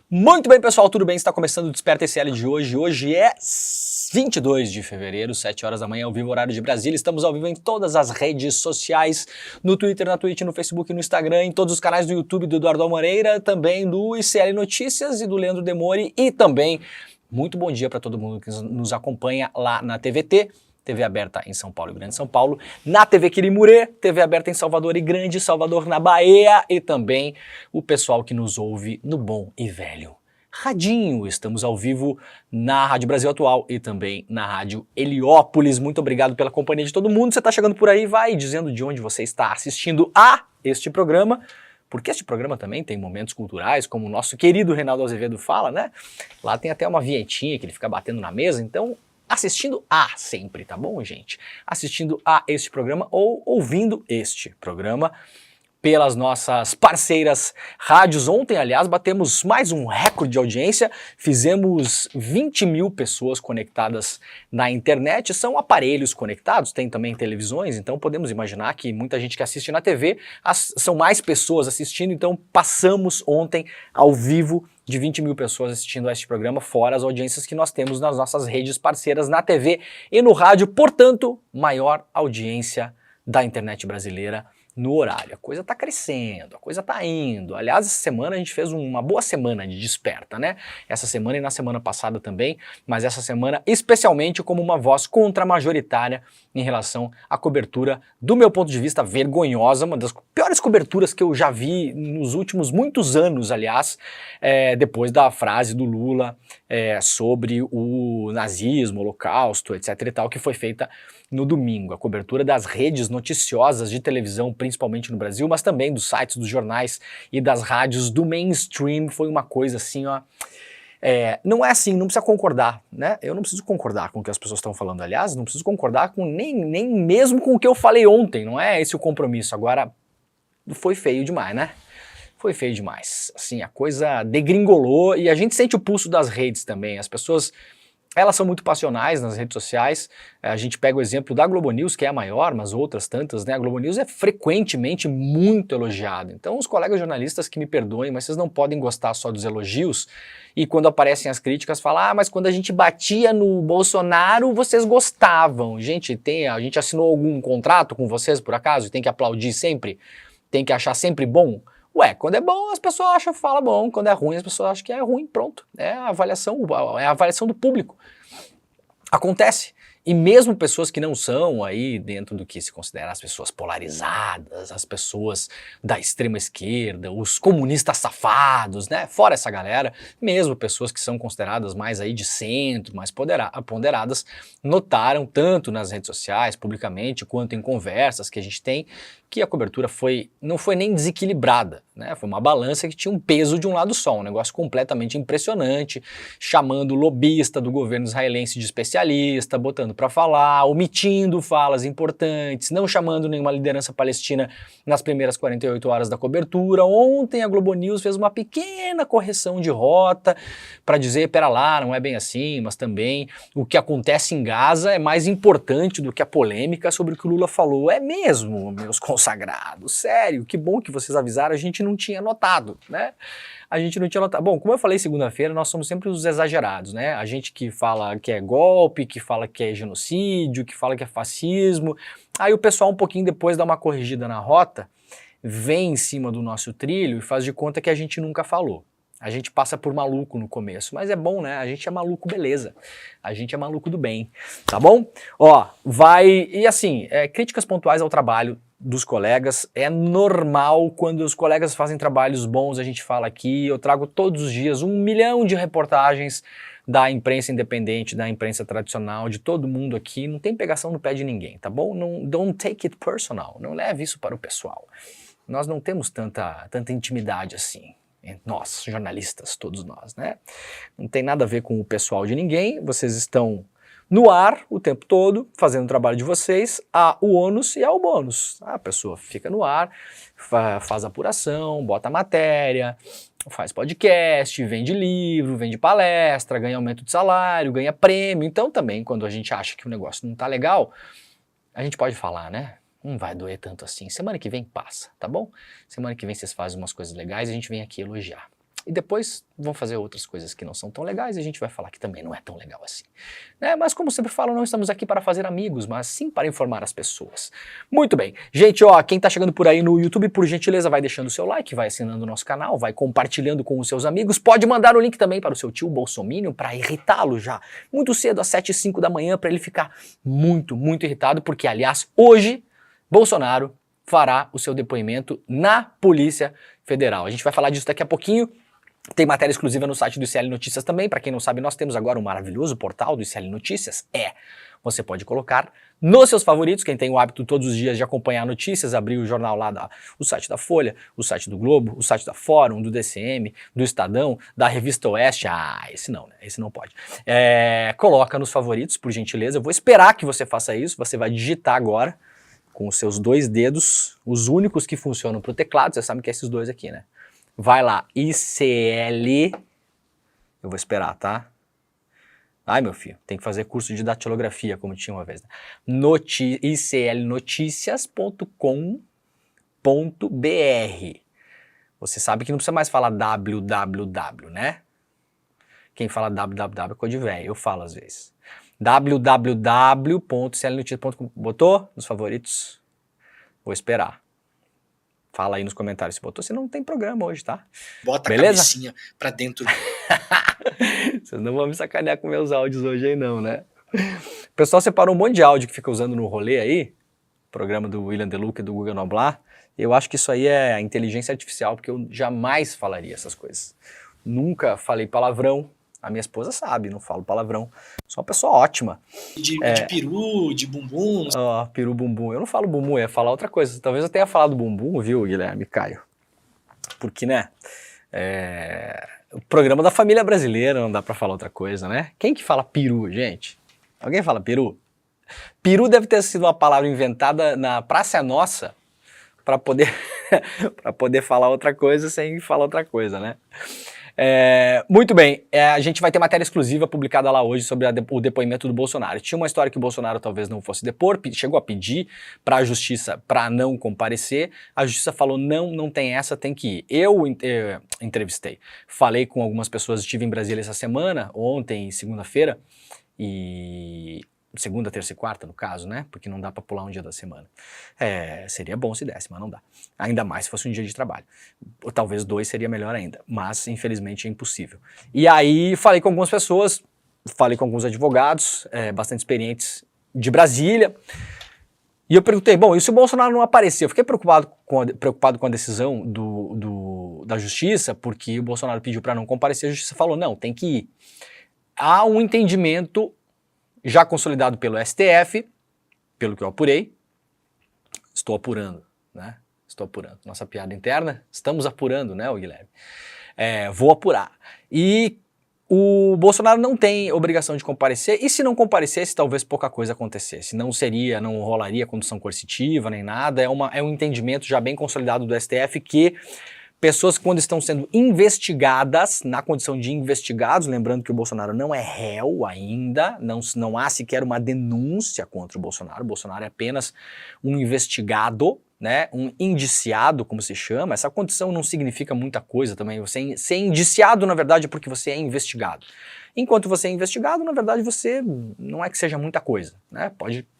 Muito bem, pessoal, tudo bem? Está começando o Desperta SL de hoje. Hoje é 22 de fevereiro, 7 horas da manhã, ao vivo, horário de Brasília. Estamos ao vivo em todas as redes sociais, no Twitter, na Twitch, no Facebook, no Instagram, em todos os canais do YouTube do Eduardo Moreira, também do ICL Notícias e do Leandro Demori, e também muito bom dia para todo mundo que nos acompanha lá na TVT. TV aberta em São Paulo e Grande São Paulo, na TV Quirimurê, TV aberta em Salvador e Grande Salvador, na Bahia, e também o pessoal que nos ouve no bom e velho radinho. Estamos ao vivo na Rádio Brasil Atual e também na Rádio Heliópolis. Muito obrigado pela companhia de todo mundo. Você está chegando por aí, vai dizendo de onde você está assistindo a este programa, porque este programa também tem momentos culturais, como o nosso querido Reinaldo Azevedo fala, né? Lá tem até uma vinhetinha que ele fica batendo na mesa, então assistindo a sempre, tá bom, gente? Assistindo a este programa ou ouvindo este programa pelas nossas parceiras rádios. Ontem, aliás, batemos mais um recorde de audiência, fizemos 20 mil pessoas conectadas na internet, são aparelhos conectados, tem também televisões, então podemos imaginar que muita gente que assiste na TV, são mais pessoas assistindo, então passamos ontem ao vivo de 20 mil pessoas assistindo a este programa, fora as audiências que nós temos nas nossas redes parceiras na TV e no rádio, portanto, maior audiência da internet brasileira no horário. A coisa tá crescendo, a coisa tá indo. Aliás, essa semana a gente fez uma boa semana de Desperta, né? Essa semana e na semana passada também, mas essa semana especialmente como uma voz contra-majoritária em relação à cobertura, do meu ponto de vista, vergonhosa, uma das piores coberturas que eu já vi nos últimos muitos anos, aliás, depois da frase do Lula sobre o nazismo, o holocausto, etc e tal, que foi feita no domingo. A cobertura das redes noticiosas de televisão, principalmente no Brasil, mas também dos sites, dos jornais e das rádios do mainstream, foi uma coisa assim, ó. Não é assim, não precisa concordar, né? Eu não preciso concordar com o que as pessoas estão falando, aliás, não preciso concordar com nem mesmo com o que eu falei ontem, não é esse o compromisso. Agora, foi feio demais, né? Foi feio demais. Assim, a coisa degringolou e a gente sente o pulso das redes também. As pessoas, elas são muito passionais nas redes sociais. A gente pega o exemplo da Globo News, que é a maior, mas outras tantas, né? A Globo News é frequentemente muito elogiada. Então os colegas jornalistas que me perdoem, mas vocês não podem gostar só dos elogios e quando aparecem as críticas falar, mas quando a gente batia no Bolsonaro, vocês gostavam. Gente, a gente assinou algum contrato com vocês, por acaso, e tem que aplaudir sempre? Tem que achar sempre bom? Ué, quando é bom as pessoas acham que fala bom, quando é ruim as pessoas acham que é ruim, pronto. É a avaliação do público. Acontece. E mesmo pessoas que não são aí dentro do que se considera as pessoas polarizadas, as pessoas da extrema esquerda, os comunistas safados, né? Fora essa galera, mesmo pessoas que são consideradas mais aí de centro, mais ponderadas, notaram tanto nas redes sociais, publicamente, quanto em conversas que a gente tem, que a cobertura não foi nem desequilibrada, né? Foi uma balança que tinha um peso de um lado só, um negócio completamente impressionante, chamando o lobista do governo israelense de especialista, botando para falar, omitindo falas importantes, não chamando nenhuma liderança palestina nas primeiras 48 horas da cobertura. Ontem a Globo News fez uma pequena correção de rota para dizer, pera lá, não é bem assim, mas também o que acontece em Gaza é mais importante do que a polêmica sobre o que o Lula falou. É mesmo, meus consagrados, sério, que bom que vocês avisaram, a gente não tinha notado, né? A gente não tinha notado. Bom, como eu falei segunda-feira, nós somos sempre os exagerados, né? A gente que fala que é golpe, que fala que é genocídio, que fala que é fascismo. Aí o pessoal um pouquinho depois dá uma corrigida na rota, vem em cima do nosso trilho e faz de conta que a gente nunca falou. A gente passa por maluco no começo, mas é bom, né? A gente é maluco, beleza. A gente é maluco do bem, tá bom? Ó, e assim, críticas pontuais ao trabalho dos colegas, é normal quando os colegas fazem trabalhos bons, a gente fala aqui, eu trago todos os dias 1 milhão de reportagens da imprensa independente, da imprensa tradicional, de todo mundo aqui, não tem pegação no pé de ninguém, tá bom? Don't take it personal, não leve isso para o pessoal. Nós não temos tanta intimidade assim. Nós, jornalistas, todos nós, né? Não tem nada a ver com o pessoal de ninguém, vocês estão no ar o tempo todo, fazendo o trabalho de vocês, há o ônus e há o bônus. A pessoa fica no ar, faz apuração, bota matéria, faz podcast, vende livro, vende palestra, ganha aumento de salário, ganha prêmio. Então também, quando a gente acha que o negócio não tá legal, a gente pode falar, né? Não vai doer tanto assim. Semana que vem passa, tá bom? Semana que vem vocês fazem umas coisas legais e a gente vem aqui elogiar. e depois vão fazer outras coisas que não são tão legais e a gente vai falar que também não é tão legal assim. Né? Mas como sempre falo, não estamos aqui para fazer amigos, mas sim para informar as pessoas. Muito bem. Gente, ó, quem tá chegando por aí no YouTube, por gentileza, vai deixando o seu like, vai assinando o nosso canal, vai compartilhando com os seus amigos, pode mandar o link também para o seu tio bolsominion para irritá-lo já muito cedo, às 7h05 da manhã, para ele ficar muito, muito irritado, porque, aliás, hoje, Bolsonaro fará o seu depoimento na Polícia Federal. A gente vai falar disso daqui a pouquinho. Tem matéria exclusiva no site do ICL Notícias também. Para quem não sabe, nós temos agora um maravilhoso portal do ICL Notícias. Você pode colocar nos seus favoritos, quem tem o hábito todos os dias de acompanhar notícias, abrir o jornal lá, o site da Folha, o site do Globo, o site da Fórum, do DCM, do Estadão, da Revista Oeste. Esse não, né? Esse não pode. Coloca nos favoritos, por gentileza. Eu vou esperar que você faça isso. Você vai digitar agora com os seus 2 dedos, os únicos que funcionam para o teclado. Você sabe que é esses 2 aqui, né? Vai lá, ICL, eu vou esperar, tá? Ai, meu filho, tem que fazer curso de datilografia, como tinha uma vez, né? iclnoticias.com.br. Você sabe que não precisa mais falar www, né? Quem fala www é coisa de velho, eu falo às vezes. www.iclnoticias.com. Botou nos favoritos? Vou esperar. Fala aí nos comentários se botou, senão não tem programa hoje, tá? Bota beleza? A cabecinha pra dentro. Vocês não vão me sacanear com meus áudios hoje aí não, né? O pessoal separou um monte de áudio que fica usando no rolê aí, programa do William Deluca e do Guga Noblar. Eu acho que isso aí é inteligência artificial, porque eu jamais falaria essas coisas. Nunca falei palavrão. A minha esposa sabe, não falo palavrão. Sou uma pessoa ótima. De peru, de bumbum. Peru, bumbum. Eu não falo bumbum, eu ia falar outra coisa. Talvez eu tenha falado bumbum, viu, Guilherme Caio? Porque, né, o programa da família brasileira, não dá pra falar outra coisa, né? Quem que fala peru, gente? Alguém fala peru? Peru deve ter sido uma palavra inventada na Praça Nossa para poder, pra poder falar outra coisa sem falar outra coisa, né? Muito bem, a gente vai ter matéria exclusiva publicada lá hoje sobre o depoimento do Bolsonaro. Tinha uma história que o Bolsonaro talvez não fosse depor, chegou a pedir para a justiça para não comparecer, a justiça falou não tem essa, tem que ir. Eu entrevistei, falei com algumas pessoas, estive em Brasília essa semana, ontem, segunda-feira, segunda, terça e quarta, no caso, né? Porque não dá pra pular um dia da semana. Seria bom se desse, mas não dá. Ainda mais se fosse um dia de trabalho. Ou talvez 2 seria melhor ainda, mas infelizmente é impossível. E aí falei com algumas pessoas, falei com alguns advogados, bastante experientes de Brasília, e eu perguntei, bom, e se o Bolsonaro não aparecer? Eu fiquei preocupado com a decisão da justiça, porque o Bolsonaro pediu para não comparecer, a justiça falou, não, tem que ir. Há um entendimento já consolidado pelo STF, pelo que eu apurei, estou apurando, né? Estou apurando. Nossa piada interna, estamos apurando, né, Guilherme? Vou apurar. E o Bolsonaro não tem obrigação de comparecer, e se não comparecesse, talvez pouca coisa acontecesse. Não rolaria condução coercitiva, nem nada. É um entendimento já bem consolidado do STF que pessoas que quando estão sendo investigadas, na condição de investigados, lembrando que o Bolsonaro não é réu ainda, não há sequer uma denúncia contra o Bolsonaro é apenas um investigado, né, um indiciado, como se chama. Essa condição não significa muita coisa também, você ser indiciado, na verdade, é porque você é investigado. Enquanto você é investigado, na verdade, você não é que seja muita coisa, né,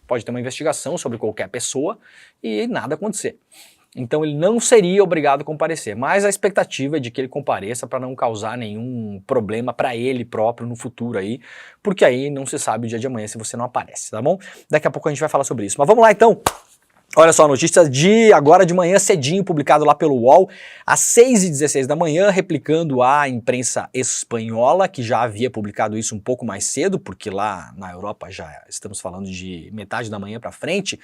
pode ter uma investigação sobre qualquer pessoa e nada acontecer. Então ele não seria obrigado a comparecer, mas a expectativa é de que ele compareça para não causar nenhum problema para ele próprio no futuro aí, porque aí não se sabe o dia de amanhã se você não aparece, tá bom? Daqui a pouco a gente vai falar sobre isso, mas vamos lá então. Olha só, notícia de agora de manhã cedinho, publicado lá pelo UOL, às 6h16 da manhã, replicando a imprensa espanhola, que já havia publicado isso um pouco mais cedo, porque lá na Europa já estamos falando de metade da manhã para frente.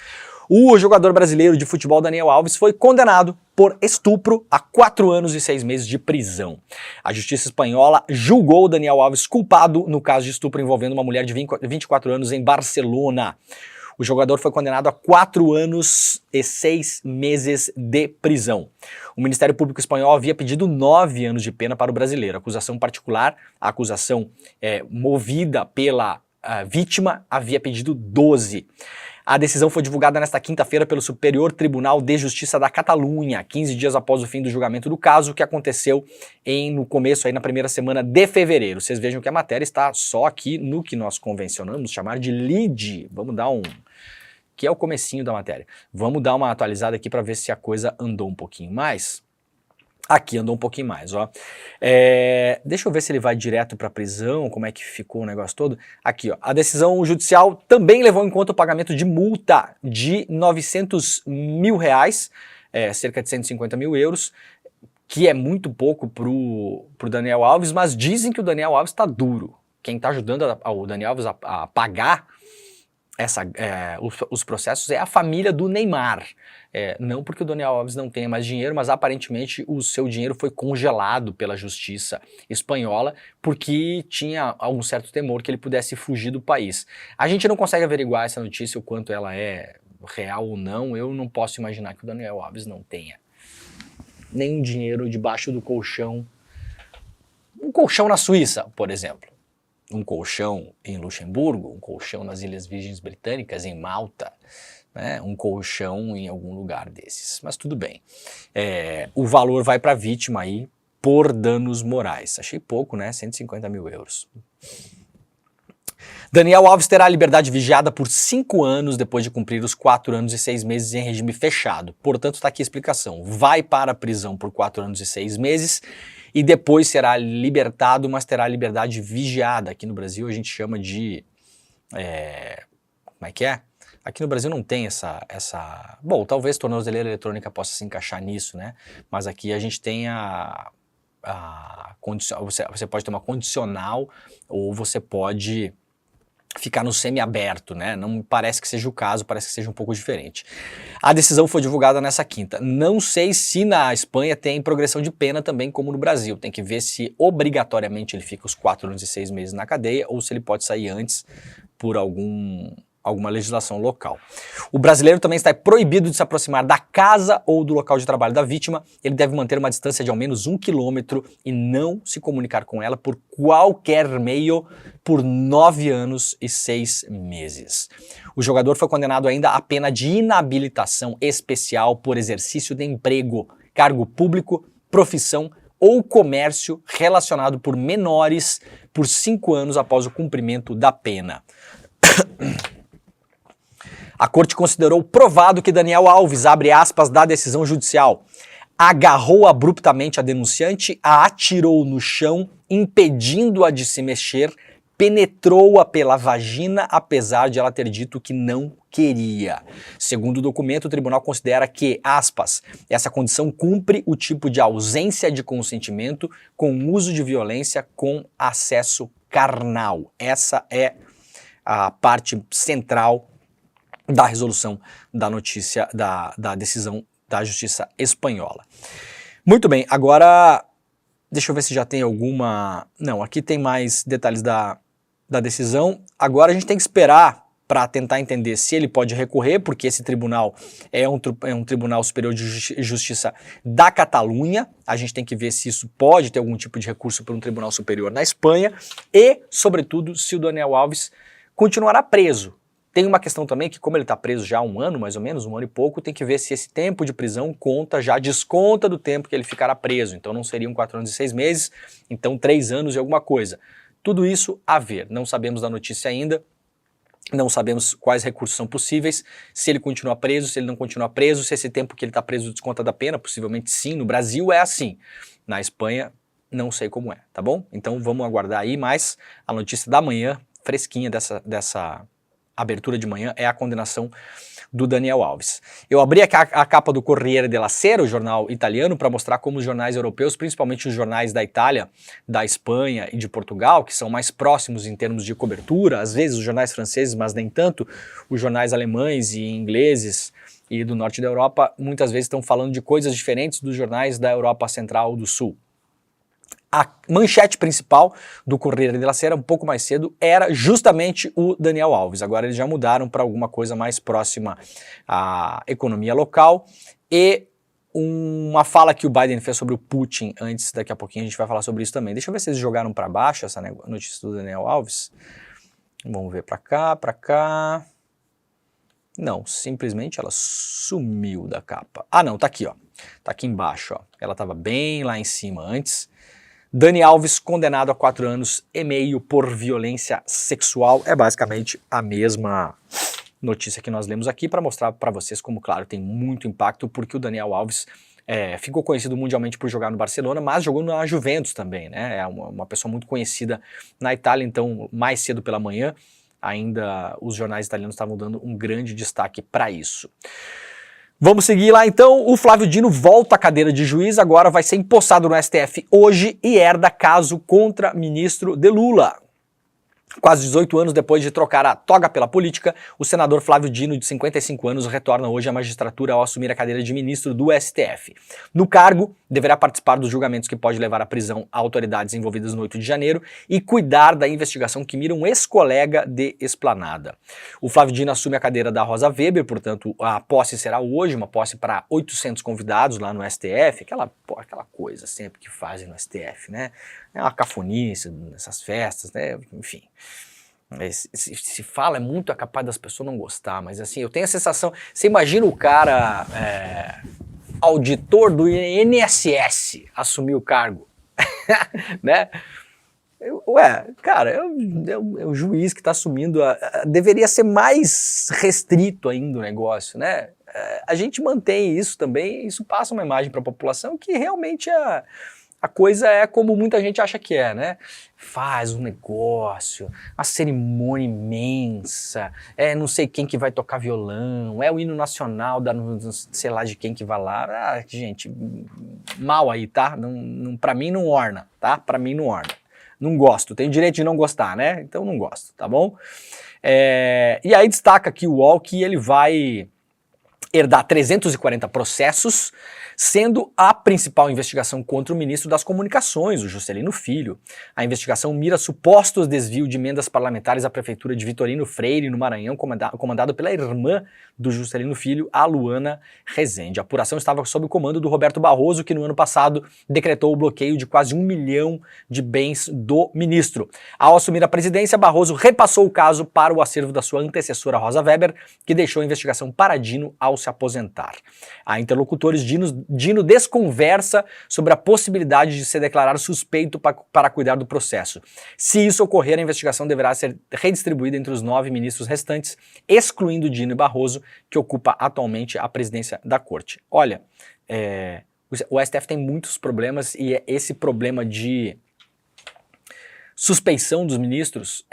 O jogador brasileiro de futebol Daniel Alves foi condenado por estupro a 4 anos e 6 meses de prisão. A justiça espanhola julgou Daniel Alves culpado no caso de estupro envolvendo uma mulher de 24 anos em Barcelona. O jogador foi condenado a 4 anos e 6 meses de prisão. O Ministério Público Espanhol havia pedido 9 anos de pena para o brasileiro. A acusação particular, a acusação movida pela vítima, havia pedido 12. A decisão foi divulgada nesta quinta-feira pelo Superior Tribunal de Justiça da Catalunha, 15 dias após o fim do julgamento do caso, que aconteceu no começo, aí na primeira semana de fevereiro. Vocês vejam que a matéria está só aqui no que nós convencionamos chamar de lead. Vamos dar que é o comecinho da matéria. Vamos dar uma atualizada aqui para ver se a coisa andou um pouquinho mais. Aqui andou um pouquinho mais, ó. Deixa eu ver se ele vai direto para a prisão, como é que ficou o negócio todo. Aqui, ó. A decisão judicial também levou em conta o pagamento de multa de 900 mil reais, cerca de 150 mil euros, que é muito pouco pro Daniel Alves, mas dizem que o Daniel Alves está duro. Quem está ajudando o Daniel Alves a pagar os processos é a família do Neymar. Não porque o Daniel Alves não tenha mais dinheiro, mas aparentemente o seu dinheiro foi congelado pela justiça espanhola porque tinha algum certo temor que ele pudesse fugir do país. A gente não consegue averiguar essa notícia, o quanto ela é real ou não. Eu não posso imaginar que o Daniel Alves não tenha nenhum dinheiro debaixo do colchão. Um colchão na Suíça, por exemplo. Um colchão em Luxemburgo, um colchão nas Ilhas Virgens Britânicas, em Malta, né? Um colchão em algum lugar desses. Mas tudo bem. O valor vai para a vítima aí por danos morais. Achei pouco, né? 150 mil euros. Daniel Alves terá a liberdade vigiada por 5 anos depois de cumprir os 4 anos e 6 meses em regime fechado. Portanto, está aqui a explicação. Vai para a prisão por 4 anos e 6 meses e depois será libertado, mas terá liberdade vigiada. Aqui no Brasil a gente chama de... como é que é? Aqui no Brasil não tem essa... Bom, talvez tornozeleira eletrônica possa se encaixar nisso, né? Mas aqui a gente tem você pode ter uma condicional ou você pode ficar no semiaberto, né? Não parece que seja o caso, parece que seja um pouco diferente. A decisão foi divulgada nessa quinta. Não sei se na Espanha tem progressão de pena também como no Brasil. Tem que ver se obrigatoriamente ele fica os 4 anos e 6 meses na cadeia ou se ele pode sair antes por alguma legislação local. O brasileiro também está proibido de se aproximar da casa ou do local de trabalho da vítima. Ele deve manter uma distância de ao menos 1 quilômetro e não se comunicar com ela por qualquer meio por 9 anos e 6 meses. O jogador foi condenado ainda à pena de inabilitação especial por exercício de emprego, cargo público, profissão ou comércio relacionado por menores por 5 anos após o cumprimento da pena. A corte considerou provado que Daniel Alves, abre aspas da decisão judicial, agarrou abruptamente a denunciante, a atirou no chão, impedindo-a de se mexer, penetrou-a pela vagina, apesar de ela ter dito que não queria. Segundo o documento, o tribunal considera que, aspas, essa condição cumpre o tipo de ausência de consentimento com uso de violência com acesso carnal. Essa é a parte central da resolução da notícia, da decisão da justiça espanhola. Muito bem, agora deixa eu ver se já tem alguma... Não, aqui tem mais detalhes da decisão. Agora a gente tem que esperar para tentar entender se ele pode recorrer, porque esse tribunal é um Tribunal Superior de Justiça da Catalunha. A gente tem que ver se isso pode ter algum tipo de recurso para um Tribunal Superior na Espanha e, sobretudo, se o Daniel Alves continuará preso. Tem uma questão também que, como ele está preso já há 1 ano, mais ou menos, 1 ano e pouco, tem que ver se esse tempo de prisão desconta do tempo que ele ficará preso. Então não seriam 4 anos e 6 meses, então 3 anos e alguma coisa. Tudo isso a ver. Não sabemos da notícia ainda, não sabemos quais recursos são possíveis, se ele continua preso, se ele não continua preso, se esse tempo que ele está preso desconta da pena, possivelmente sim. No Brasil é assim. Na Espanha, não sei como é, tá bom? Então vamos aguardar aí, mas a notícia da manhã, fresquinha dessa abertura de manhã, é a condenação do Daniel Alves. Eu abri a capa do Corriere della Sera, o jornal italiano, para mostrar como os jornais europeus, principalmente os jornais da Itália, da Espanha e de Portugal, que são mais próximos em termos de cobertura, às vezes os jornais franceses, mas nem tanto, os jornais alemães e ingleses e do norte da Europa, muitas vezes estão falando de coisas diferentes dos jornais da Europa Central ou do Sul. A manchete principal do Corriere della Sera, um pouco mais cedo, era justamente o Daniel Alves. Agora eles já mudaram para alguma coisa mais próxima à economia local e uma fala que o Biden fez sobre o Putin antes, daqui a pouquinho a gente vai falar sobre isso também. Deixa eu ver se eles jogaram para baixo essa notícia do Daniel Alves. Vamos ver para cá, para cá. Não, simplesmente ela sumiu da capa. Ah não, tá aqui ó, tá aqui embaixo ó, ela tava bem lá em cima antes. Dani Alves condenado a 4 anos e meio por violência sexual, é basicamente a mesma notícia que nós lemos aqui para mostrar para vocês como, claro, tem muito impacto porque o Daniel Alves ficou conhecido mundialmente por jogar no Barcelona, mas jogou na Juventus também, né? É uma pessoa muito conhecida na Itália, então mais cedo pela manhã ainda os jornais italianos estavam dando um grande destaque para isso. Vamos seguir lá então, o Flávio Dino volta à cadeira de juiz, agora vai ser empossado no STF hoje e herda caso contra ministro de Lula. Quase 18 anos depois de trocar a toga pela política, o senador Flávio Dino, de 55 anos, retorna hoje à magistratura ao assumir a cadeira de ministro do STF. No cargo, deverá participar dos julgamentos que pode levar à prisão autoridades envolvidas no 8 de janeiro e cuidar da investigação que mira um ex-colega de Esplanada. O Flávio Dino assume a cadeira da Rosa Weber, portanto a posse será hoje, uma posse para 800 convidados lá no STF, aquela coisa sempre que fazem no STF, né? É uma cafonice nessas festas, né? Enfim. Se fala, é muito capaz das pessoas não gostar, mas assim, eu tenho a sensação, você imagina o cara auditor do INSS assumir o cargo, né? Cara, é o juiz que está assumindo, deveria ser mais restrito ainda o negócio, né? A gente mantém isso também, isso passa uma imagem para a população que realmente a coisa é como muita gente acha que é, né? Faz um negócio, uma cerimônia imensa, não sei quem que vai tocar violão, é o hino nacional da sei lá de quem que vai lá. Ah, gente, mal aí, tá? Pra mim não orna, tá? Pra mim não orna. Não gosto, tenho direito de não gostar, né? Então não gosto, tá bom? E aí destaca aqui o UOL que ele vai herdar 340 processos, sendo a principal investigação contra o ministro das Comunicações, o Juscelino Filho. A investigação mira supostos desvios de emendas parlamentares à prefeitura de Vitorino Freire, no Maranhão, comandado pela irmã do Juscelino Filho, a Luana Rezende. A apuração estava sob o comando do Roberto Barroso, que no ano passado decretou o bloqueio de quase 1 milhão de bens do ministro. Ao assumir a presidência, Barroso repassou o caso para o acervo da sua antecessora Rosa Weber, que deixou a investigação para Dino ao se aposentar. A interlocutores, Dino desconversa sobre a possibilidade de se declarar suspeito para cuidar do processo. Se isso ocorrer, a investigação deverá ser redistribuída entre os 9 ministros restantes, excluindo Dino e Barroso, que ocupa atualmente a presidência da corte. Olha, o STF tem muitos problemas e esse problema de suspeição dos ministros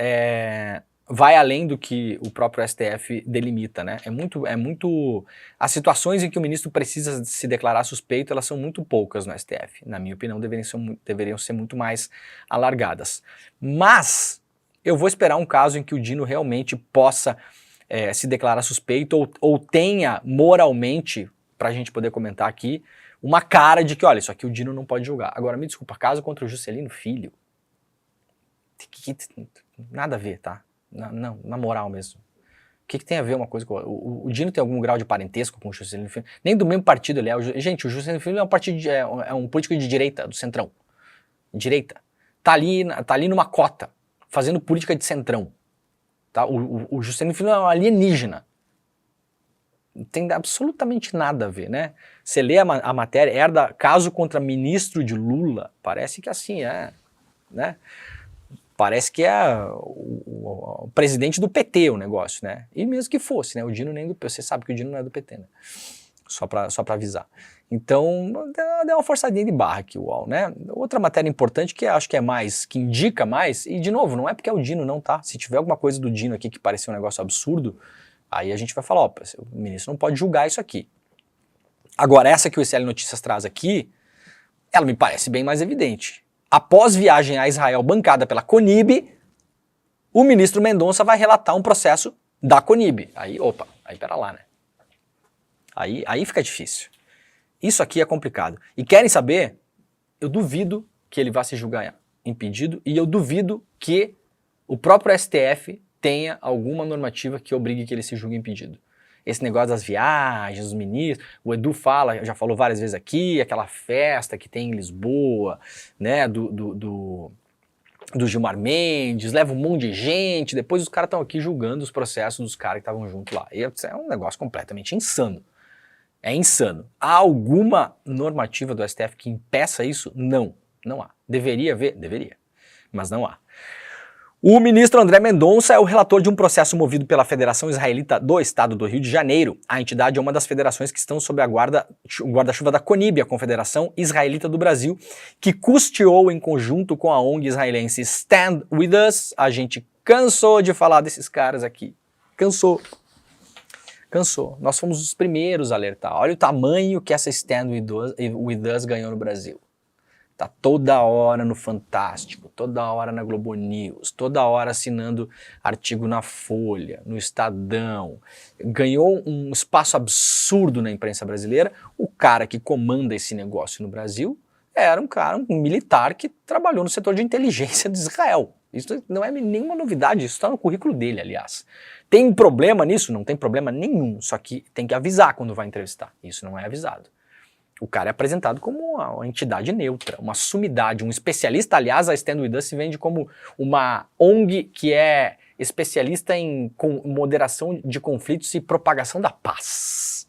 vai além do que o próprio STF delimita, né? As situações em que o ministro precisa se declarar suspeito, elas são muito poucas no STF. Na minha opinião, deveriam ser muito mais alargadas. Mas eu vou esperar um caso em que o Dino realmente possa se declarar suspeito ou tenha moralmente, para a gente poder comentar aqui, uma cara de que, olha, isso aqui o Dino não pode julgar. Agora, me desculpa, caso contra o Juscelino Filho, nada a ver, tá? Não, na moral mesmo. O que tem a ver uma coisa com o Dino tem algum grau de parentesco com o Juscelino Filho? Nem do mesmo partido ele é. Gente, o Juscelino Filho é um político de direita, do centrão. Direita. Tá ali numa cota, fazendo política de centrão. Tá? O Juscelino Filho é um alienígena. Não tem absolutamente nada a ver, né? Você lê a matéria, herda caso contra ministro de Lula, parece que assim né? Parece que é o presidente do PT o negócio, né? E mesmo que fosse, né? O Dino nem do PT, você sabe que o Dino não é do PT, né? Só pra avisar. Então, deu uma forçadinha de barra aqui o UOL, né? Outra matéria importante que acho que que indica mais, e de novo, não é porque é o Dino não, tá? Se tiver alguma coisa do Dino aqui que parecer um negócio absurdo, aí a gente vai falar, ó, o ministro não pode julgar isso aqui. Agora, essa que o ICL Notícias traz aqui, ela me parece bem mais evidente. Após viagem a Israel bancada pela Conib, o ministro Mendonça vai relatar um processo da Conib. Aí pera lá, né? Aí fica difícil. Isso aqui é complicado. E querem saber? Eu duvido que ele vá se julgar impedido e eu duvido que o próprio STF tenha alguma normativa que obrigue que ele se julgue impedido. Esse negócio das viagens, dos ministros, o Edu já falou várias vezes aqui, aquela festa que tem em Lisboa, né, do Gilmar Mendes, leva um monte de gente, depois os caras estão aqui julgando os processos dos caras que estavam junto lá. E é um negócio completamente insano. É insano. Há alguma normativa do STF que impeça isso? Não, não há. Deveria haver? Deveria, mas não há. O ministro André Mendonça é o relator de um processo movido pela Federação Israelita do Estado do Rio de Janeiro. A entidade é uma das federações que estão sob o guarda-chuva da CONIB, a Confederação Israelita do Brasil, que custeou em conjunto com a ONG israelense Stand With Us. A gente cansou de falar desses caras aqui. Cansou. Nós fomos os primeiros a alertar. Olha o tamanho que essa Stand With Us ganhou no Brasil. Tá toda hora no Fantástico, toda hora na Globo News, toda hora assinando artigo na Folha, no Estadão. Ganhou um espaço absurdo na imprensa brasileira. O cara que comanda esse negócio no Brasil era um militar que trabalhou no setor de inteligência de Israel. Isso não é nenhuma novidade, isso está no currículo dele, aliás. Tem problema nisso? Não tem problema nenhum, só que tem que avisar quando vai entrevistar. Isso não é avisado. O cara é apresentado como uma entidade neutra, uma sumidade, um especialista. Aliás, a Stand With Us se vende como uma ONG que é especialista em moderação de conflitos e propagação da paz.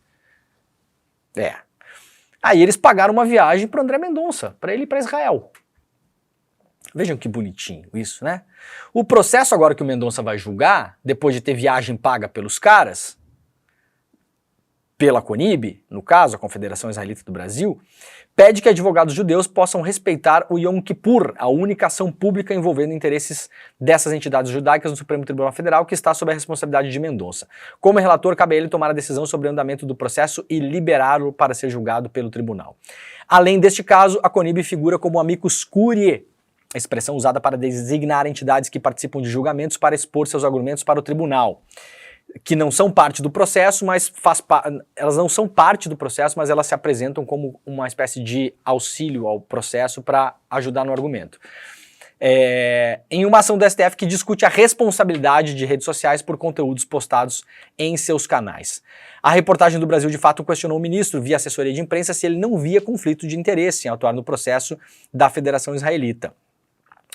Aí eles pagaram uma viagem para o André Mendonça, para ele ir para Israel. Vejam que bonitinho isso, né? O processo agora que o Mendonça vai julgar, depois de ter viagem paga pelos caras, pela CONIB, no caso, a Confederação Israelita do Brasil, pede que advogados judeus possam respeitar o Yom Kippur, a única ação pública envolvendo interesses dessas entidades judaicas no Supremo Tribunal Federal, que está sob a responsabilidade de Mendonça. Como relator, cabe a ele tomar a decisão sobre o andamento do processo e liberá-lo para ser julgado pelo tribunal. Além deste caso, a CONIB figura como amicus curiae, a expressão usada para designar entidades que participam de julgamentos para expor seus argumentos para o tribunal, que não são parte do processo, mas elas não são parte do processo, mas elas se apresentam como uma espécie de auxílio ao processo para ajudar no argumento. Em uma ação do STF que discute a responsabilidade de redes sociais por conteúdos postados em seus canais. A reportagem do Brasil de Fato questionou o ministro, via assessoria de imprensa, se ele não via conflito de interesse em atuar no processo da Federação Israelita.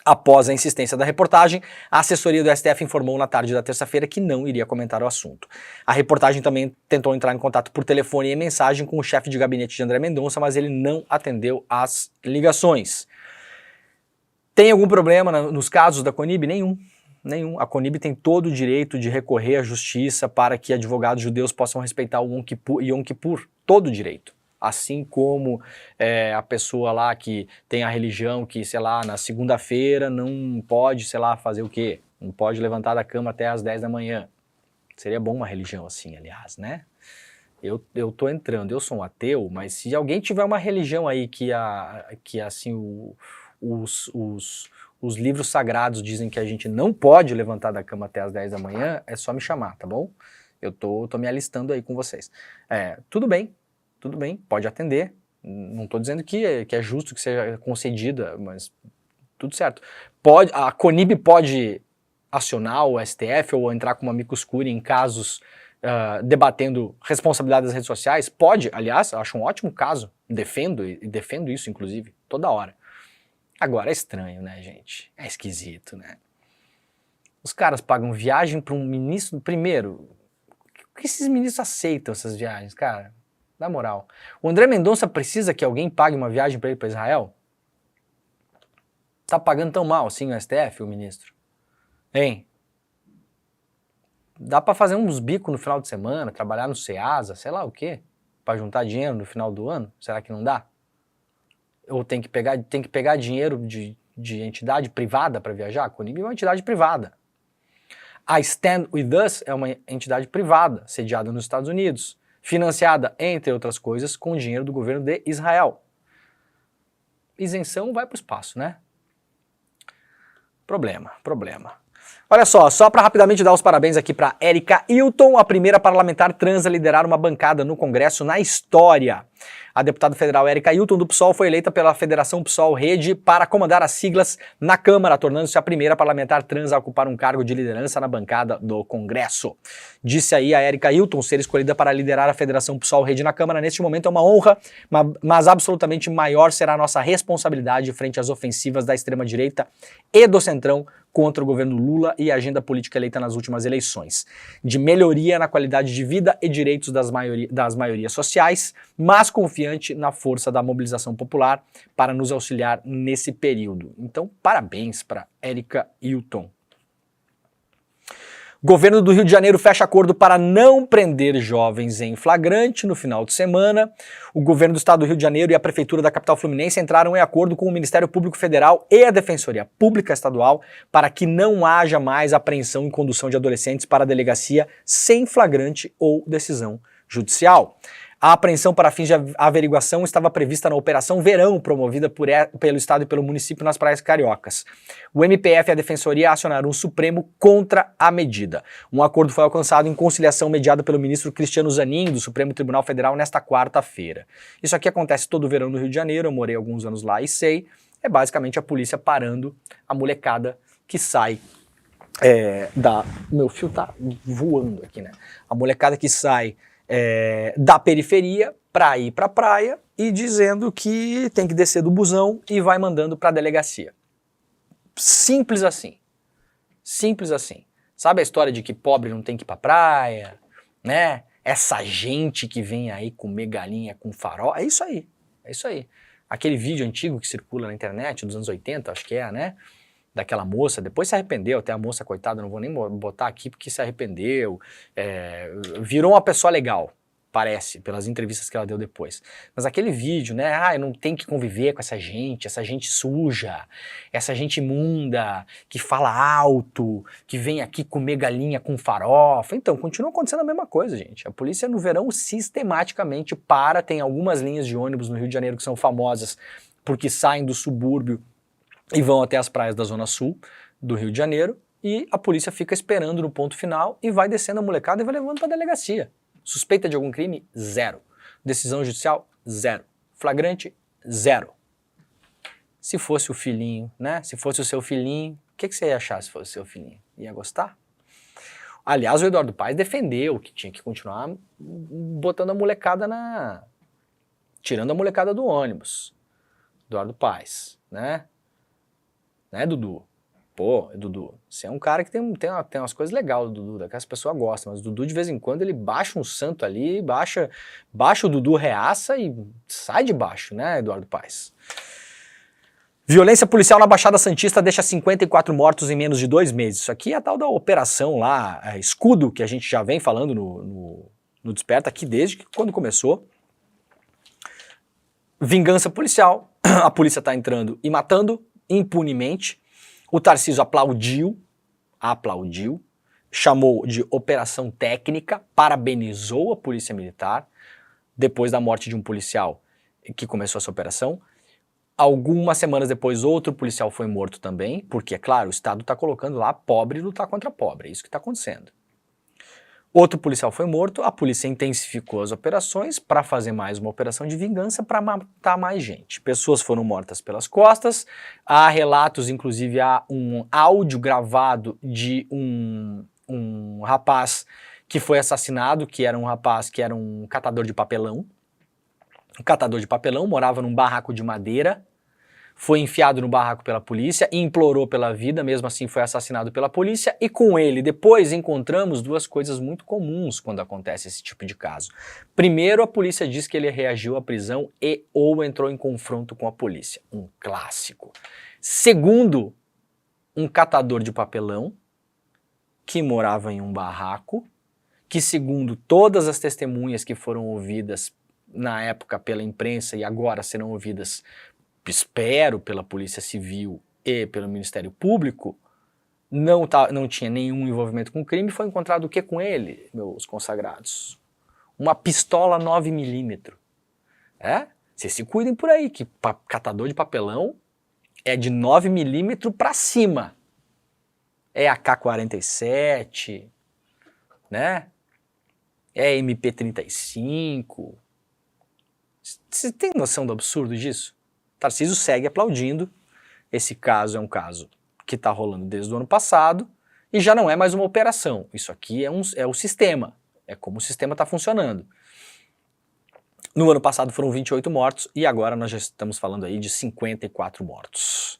Após a insistência da reportagem, a assessoria do STF informou na tarde da terça-feira que não iria comentar o assunto. A reportagem também tentou entrar em contato por telefone e mensagem com o chefe de gabinete de André Mendonça, mas ele não atendeu as ligações. Tem algum problema nos casos da CONIB? Nenhum. A CONIB tem todo o direito de recorrer à justiça para que advogados judeus possam respeitar o Yom Kippur. Todo o direito. Assim como a pessoa lá que tem a religião que, sei lá, na segunda-feira não pode, sei lá, fazer o quê? Não pode levantar da cama até às 10 da manhã. Seria bom uma religião assim, aliás, né? Eu tô entrando, eu sou um ateu, mas se alguém tiver uma religião aí que assim, os livros sagrados dizem que a gente não pode levantar da cama até às 10 da manhã, é só me chamar, tá bom? Eu tô me alistando aí com vocês. Tudo bem, pode atender. Não estou dizendo que é justo que seja concedida, mas tudo certo. A CONIB pode acionar o STF ou entrar como amicus curiae em casos debatendo responsabilidade das redes sociais? Pode, aliás, eu acho um ótimo caso. Defendo isso, inclusive, toda hora. Agora é estranho, né, gente? É esquisito, né? Os caras pagam viagem para um ministro. Primeiro, por que esses ministros aceitam essas viagens, cara? Na moral. O André Mendonça precisa que alguém pague uma viagem para ele para Israel? Tá pagando tão mal assim o STF, o ministro? Hein? Dá para fazer uns bicos no final de semana, trabalhar no Ceasa, sei lá o quê, para juntar dinheiro no final do ano? Será que não dá? Ou tem que pegar dinheiro de entidade privada para viajar? A CONIB é uma entidade privada. A Stand With Us é uma entidade privada, sediada nos Estados Unidos, financiada, entre outras coisas, com o dinheiro do governo de Israel. Isenção vai para o espaço, né? Problema. Olha só para rapidamente dar os parabéns aqui para Érica Hilton, a primeira parlamentar trans a liderar uma bancada no Congresso na história. A deputada federal Érica Hilton do PSOL foi eleita pela Federação PSOL Rede para comandar as siglas na Câmara, tornando-se a primeira parlamentar trans a ocupar um cargo de liderança na bancada do Congresso. Disse aí a Érica Hilton ser escolhida para liderar a Federação PSOL Rede na Câmara. Neste momento é uma honra, mas absolutamente maior será a nossa responsabilidade frente às ofensivas da extrema-direita e do Centrão contra o governo Lula e a agenda política eleita nas últimas eleições, de melhoria na qualidade de vida e direitos das maiorias sociais, mas confiante na força da mobilização popular para nos auxiliar nesse período. Então, parabéns para Érica Hilton. Governo do Rio de Janeiro fecha acordo para não prender jovens em flagrante no final de semana. O governo do estado do Rio de Janeiro e a prefeitura da capital fluminense entraram em acordo com o Ministério Público Federal e a Defensoria Pública Estadual para que não haja mais apreensão e condução de adolescentes para a delegacia sem flagrante ou decisão judicial. A apreensão para fins de averiguação estava prevista na Operação Verão, promovida pelo Estado e pelo município nas praias cariocas. O MPF e a Defensoria acionaram o Supremo contra a medida. Um acordo foi alcançado em conciliação mediada pelo ministro Cristiano Zanin, do Supremo Tribunal Federal, nesta quarta-feira. Isso aqui acontece todo verão no Rio de Janeiro, eu morei alguns anos lá e sei. É basicamente a polícia parando a molecada que sai Meu fio tá voando aqui, né? A molecada que sai da periferia para ir para a praia e dizendo que tem que descer do busão e vai mandando para a delegacia. Simples assim. Simples assim. Sabe a história de que pobre não tem que ir para praia, né? Essa gente que vem aí comer galinha com farol, é isso aí. É isso aí. Aquele vídeo antigo que circula na internet dos anos 80, acho que né? Daquela moça, depois se arrependeu, até a moça, coitada, não vou nem botar aqui porque se arrependeu, virou uma pessoa legal, parece, pelas entrevistas que ela deu depois. Mas aquele vídeo, né, eu não tenho que conviver com essa gente suja, essa gente imunda, que fala alto, que vem aqui comer galinha com farofa. Então, continua acontecendo a mesma coisa, gente. A polícia no verão sistematicamente tem algumas linhas de ônibus no Rio de Janeiro que são famosas porque saem do subúrbio e vão até as praias da Zona Sul do Rio de Janeiro, e a polícia fica esperando no ponto final e vai descendo a molecada e vai levando para a delegacia. Suspeita de algum crime? Zero. Decisão judicial? Zero. Flagrante? Zero. Se fosse o filhinho, né? Se fosse o seu filhinho, o que você ia achar se fosse o seu filhinho? Ia gostar? Aliás, o Eduardo Paes defendeu que tinha que continuar botando a molecada tirando a molecada do ônibus. Eduardo Paes, né? Né, Dudu? Pô, Dudu, você é um cara que tem umas coisas legais, Dudu, que as pessoas gostam, mas o Dudu de vez em quando ele baixa um santo ali, baixa o Dudu reaça e sai de baixo, né, Eduardo Paes? Violência policial na Baixada Santista deixa 54 mortos em menos de 2 meses. Isso aqui é a tal da operação lá, Escudo, que a gente já vem falando no Desperta aqui desde quando começou. Vingança policial, a polícia tá entrando e matando impunemente. O Tarcísio aplaudiu, chamou de operação técnica, parabenizou a polícia militar, depois da morte de um policial que começou essa operação. Algumas semanas depois, outro policial foi morto também, porque, é claro, o Estado está colocando lá pobre lutar contra pobre, é isso que está acontecendo. Outro policial foi morto, a polícia intensificou as operações para fazer mais uma operação de vingança para matar mais gente. Pessoas foram mortas pelas costas, há relatos, inclusive há um áudio gravado de um rapaz que foi assassinado, que era um catador de papelão. Um catador de papelão, morava num barraco de madeira, foi enfiado no barraco pela polícia, implorou pela vida, mesmo assim foi assassinado pela polícia, e com ele depois encontramos duas coisas muito comuns quando acontece esse tipo de caso. Primeiro, a polícia diz que ele reagiu à prisão ou entrou em confronto com a polícia, um clássico. Segundo, um catador de papelão que morava em um barraco, que segundo todas as testemunhas que foram ouvidas na época pela imprensa e agora serão ouvidas, espero, pela Polícia Civil e pelo Ministério Público, não tinha nenhum envolvimento com o crime. Foi encontrado o que com ele, meus consagrados? Uma pistola 9mm. Vocês se cuidem por aí, que catador de papelão é de 9mm pra cima. É AK-47, né? É MP-35. Você tem noção do absurdo disso? Tarcísio segue aplaudindo. Esse caso é um caso que está rolando desde o ano passado e já não é mais uma operação. Isso aqui é o sistema, é como o sistema está funcionando. No ano passado foram 28 mortos e agora nós já estamos falando aí de 54 mortos.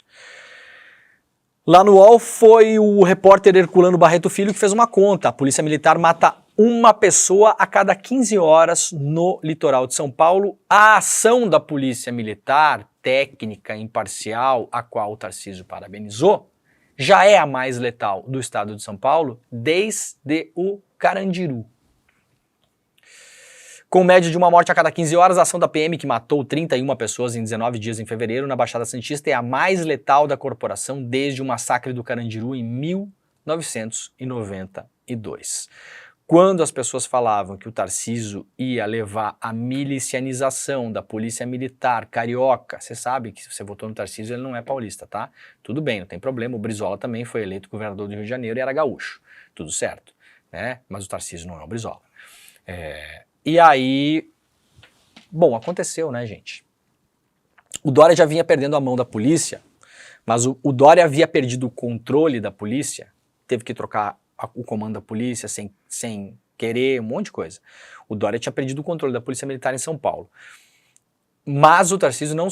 Lá no UOL foi o repórter Herculano Barreto Filho que fez uma conta. A Polícia Militar mata uma pessoa a cada 15 horas no litoral de São Paulo. A ação da Polícia Militar, técnica, imparcial, a qual o Tarcísio parabenizou, já é a mais letal do estado de São Paulo desde o Carandiru. Com média de uma morte a cada 15 horas, a ação da PM, que matou 31 pessoas em 19 dias em fevereiro na Baixada Santista, é a mais letal da corporação desde o massacre do Carandiru em 1992. Quando as pessoas falavam que o Tarcísio ia levar a milicianização da polícia militar carioca, você sabe que se você votou no Tarcísio ele não é paulista, tá? Tudo bem, não tem problema, o Brizola também foi eleito governador do Rio de Janeiro e era gaúcho, tudo certo, né? Mas o Tarcísio não é o Brizola. E aí, bom, aconteceu, né, gente? O Dória já vinha perdendo a mão da polícia, mas o Dória havia perdido o controle da polícia, teve que trocar o comando da polícia sem querer, um monte de coisa. O Dória tinha perdido o controle da Polícia Militar em São Paulo. Mas o Tarcísio não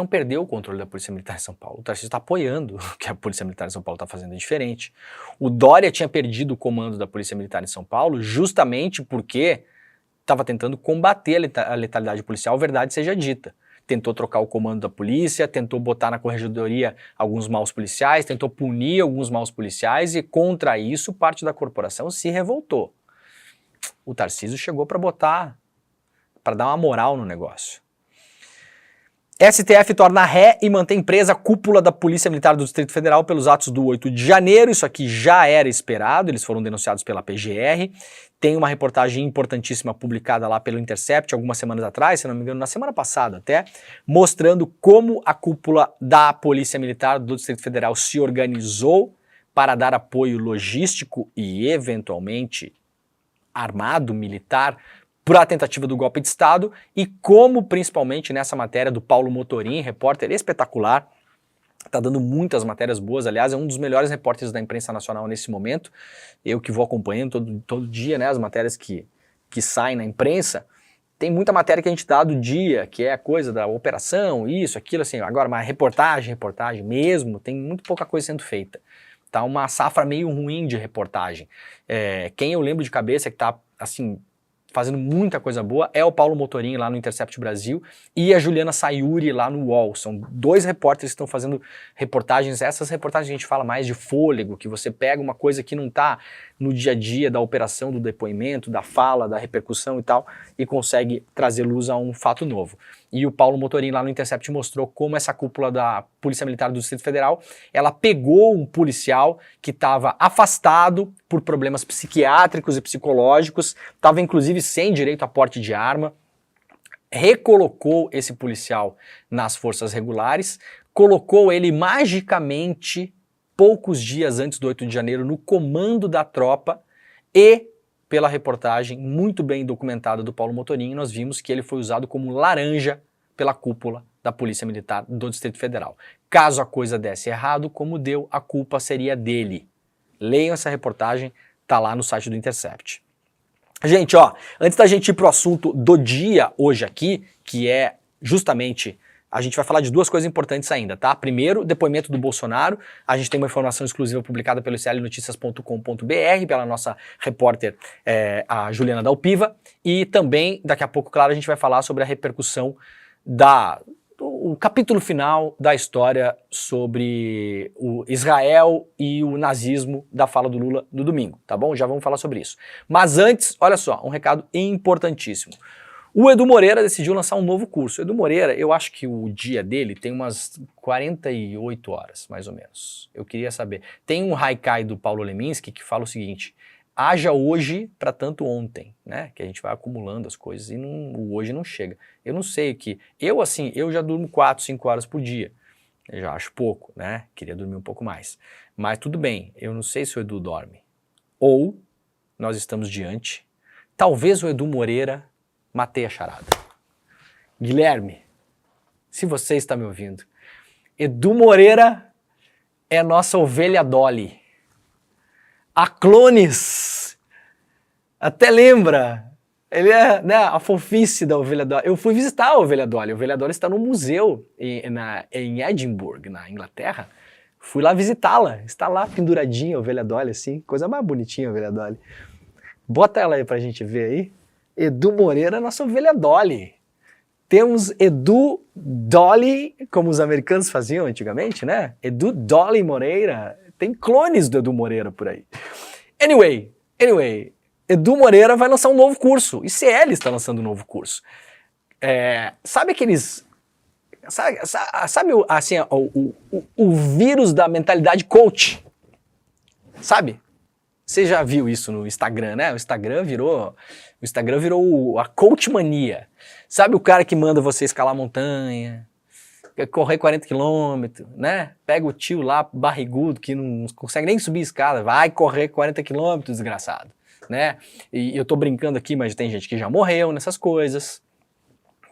perdeu o controle da Polícia Militar em São Paulo. O Tarcísio está apoiando o que a Polícia Militar em São Paulo está fazendo diferente. O Dória tinha perdido o comando da Polícia Militar em São Paulo justamente porque estava tentando combater a letalidade policial, verdade seja dita. Tentou trocar o comando da polícia, tentou botar na corregedoria alguns maus policiais, tentou punir alguns maus policiais e contra isso parte da corporação se revoltou. O Tarcísio chegou para dar uma moral no negócio. STF torna ré e mantém presa a cúpula da Polícia Militar do Distrito Federal pelos atos do 8 de janeiro. Isso aqui já era esperado, eles foram denunciados pela PGR. Tem uma reportagem importantíssima publicada lá pelo Intercept algumas semanas atrás, se não me engano, na semana passada até, mostrando como a cúpula da Polícia Militar do Distrito Federal se organizou para dar apoio logístico e, eventualmente, armado, militar, para a tentativa do golpe de Estado e como, principalmente nessa matéria do Paulo Motorim, repórter espetacular, está dando muitas matérias boas, aliás, é um dos melhores repórteres da imprensa nacional nesse momento, eu que vou acompanhando todo dia, né, as matérias que saem na imprensa, tem muita matéria que a gente dá do dia, que é a coisa da operação, isso, aquilo, assim, agora, mas reportagem mesmo, tem muito pouca coisa sendo feita. Tá uma safra meio ruim de reportagem. Quem eu lembro de cabeça que tá, assim, fazendo muita coisa boa é o Paulo Motorim lá no Intercept Brasil e a Juliana Sayuri lá no UOL. São dois repórteres que estão fazendo reportagens. Essas reportagens a gente fala mais de fôlego, que você pega uma coisa que não está no dia a dia da operação, do depoimento, da fala, da repercussão e tal, e consegue trazer luz a um fato novo. E o Paulo Motorim lá no Intercept mostrou como essa cúpula da Polícia Militar do Distrito Federal, ela pegou um policial que estava afastado por problemas psiquiátricos e psicológicos, estava inclusive sem direito a porte de arma, recolocou esse policial nas forças regulares, colocou ele magicamente, poucos dias antes do 8 de janeiro, no comando da tropa e, pela reportagem muito bem documentada do Paulo Motorim, nós vimos que ele foi usado como laranja pela cúpula da Polícia Militar do Distrito Federal. Caso a coisa desse errado, como deu, a culpa seria dele. Leiam essa reportagem, tá lá no site do Intercept. Gente, ó, antes da gente ir pro assunto do dia hoje aqui, que é justamente, a gente vai falar de duas coisas importantes ainda, tá? Primeiro, depoimento do Bolsonaro, a gente tem uma informação exclusiva publicada pelo slnoticias.com.br, pela nossa repórter, a Juliana Dalpiva, e também, daqui a pouco, claro, a gente vai falar sobre a repercussão o capítulo final da história sobre o Israel e o nazismo da fala do Lula do domingo, tá bom? Já vamos falar sobre isso. Mas antes, olha só, um recado importantíssimo. O Edu Moreira decidiu lançar um novo curso. O Edu Moreira, eu acho que o dia dele tem umas 48 horas, mais ou menos. Eu queria saber. Tem um haikai do Paulo Leminski que fala o seguinte: haja hoje para tanto ontem, né? Que a gente vai acumulando as coisas e o hoje não chega. Eu não sei o que... Eu já durmo 4, 5 horas por dia. Eu já acho pouco, né? Queria dormir um pouco mais. Mas tudo bem, eu não sei se o Edu dorme. Ou nós estamos diante, talvez o Edu Moreira matei a charada. Guilherme, se você está me ouvindo, Edu Moreira é nossa ovelha Dolly. A Clones, até lembra, ele é, né, a fofice da ovelha Dolly. Eu fui visitar a ovelha Dolly está no museu em Edinburgh, na Inglaterra. Fui lá visitá-la, está lá penduradinha a ovelha Dolly, assim, coisa mais bonitinha a ovelha Dolly. Bota ela aí pra gente ver aí. Edu Moreira, nossa ovelha Dolly. Temos Edu Dolly, como os americanos faziam antigamente, né? Edu Dolly Moreira. Tem clones do Edu Moreira por aí. Anyway, Edu Moreira vai lançar um novo curso. ICL está lançando um novo curso. Sabe aqueles... Sabe assim, o vírus da mentalidade coach? Sabe? Você já viu isso no Instagram, né? O Instagram virou a coach mania. Sabe o cara que manda você escalar montanha, correr 40 km, né? Pega o tio lá, barrigudo, que não consegue nem subir escada, vai correr 40 km, desgraçado, né? E eu tô brincando aqui, mas tem gente que já morreu nessas coisas.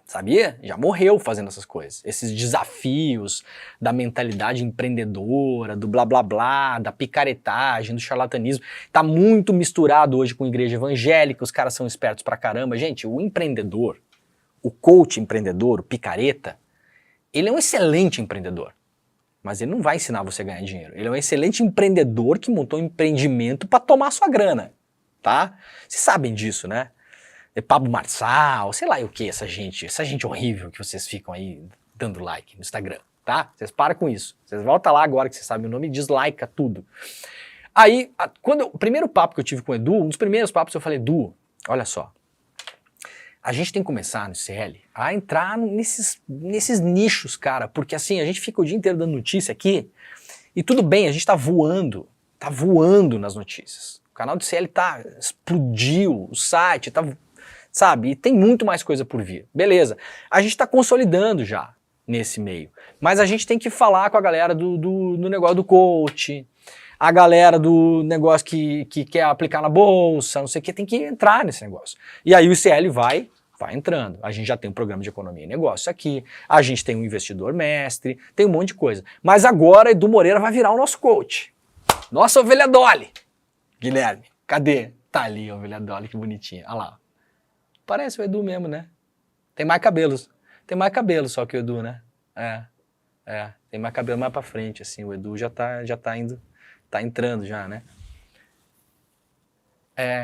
Sabia? Já morreu fazendo essas coisas. Esses desafios da mentalidade empreendedora, do blá blá blá, da picaretagem, do charlatanismo. Tá muito misturado hoje com igreja evangélica, os caras são espertos pra caramba. Gente, o empreendedor, o coach empreendedor, o picareta, ele é um excelente empreendedor. Mas ele não vai ensinar você a ganhar dinheiro. Ele é um excelente empreendedor que montou um empreendimento pra tomar sua grana, tá? Vocês sabem disso, né? Pablo Marçal, sei lá o que, essa gente horrível que vocês ficam aí dando like no Instagram, tá? Vocês param com isso. Vocês voltam lá agora que vocês sabem o nome e dislike tudo. Aí, o primeiro papo que eu tive com o Edu, um dos primeiros papos eu falei, Edu, olha só, a gente tem que começar no CL a entrar nesses nichos, cara, porque assim, a gente fica o dia inteiro dando notícia aqui e tudo bem, a gente tá voando nas notícias. O canal do CL explodiu, o site sabe? E tem muito mais coisa por vir. Beleza. A gente está consolidando já nesse meio. Mas a gente tem que falar com a galera do negócio do coach, a galera do negócio que quer aplicar na bolsa, não sei o que, tem que entrar nesse negócio. E aí o ICL vai entrando. A gente já tem um programa de economia e negócio aqui, a gente tem um investidor mestre, tem um monte de coisa. Mas agora Edu Moreira vai virar o nosso coach. Nossa ovelha Dolly. Guilherme, cadê? Tá ali a ovelha Dolly, que bonitinha. Olha lá. Parece o Edu mesmo, né? Tem mais cabelos. Tem mais cabelo só que o Edu, né? Tem mais cabelo mais pra frente, assim. O Edu já tá indo, tá entrando já, né?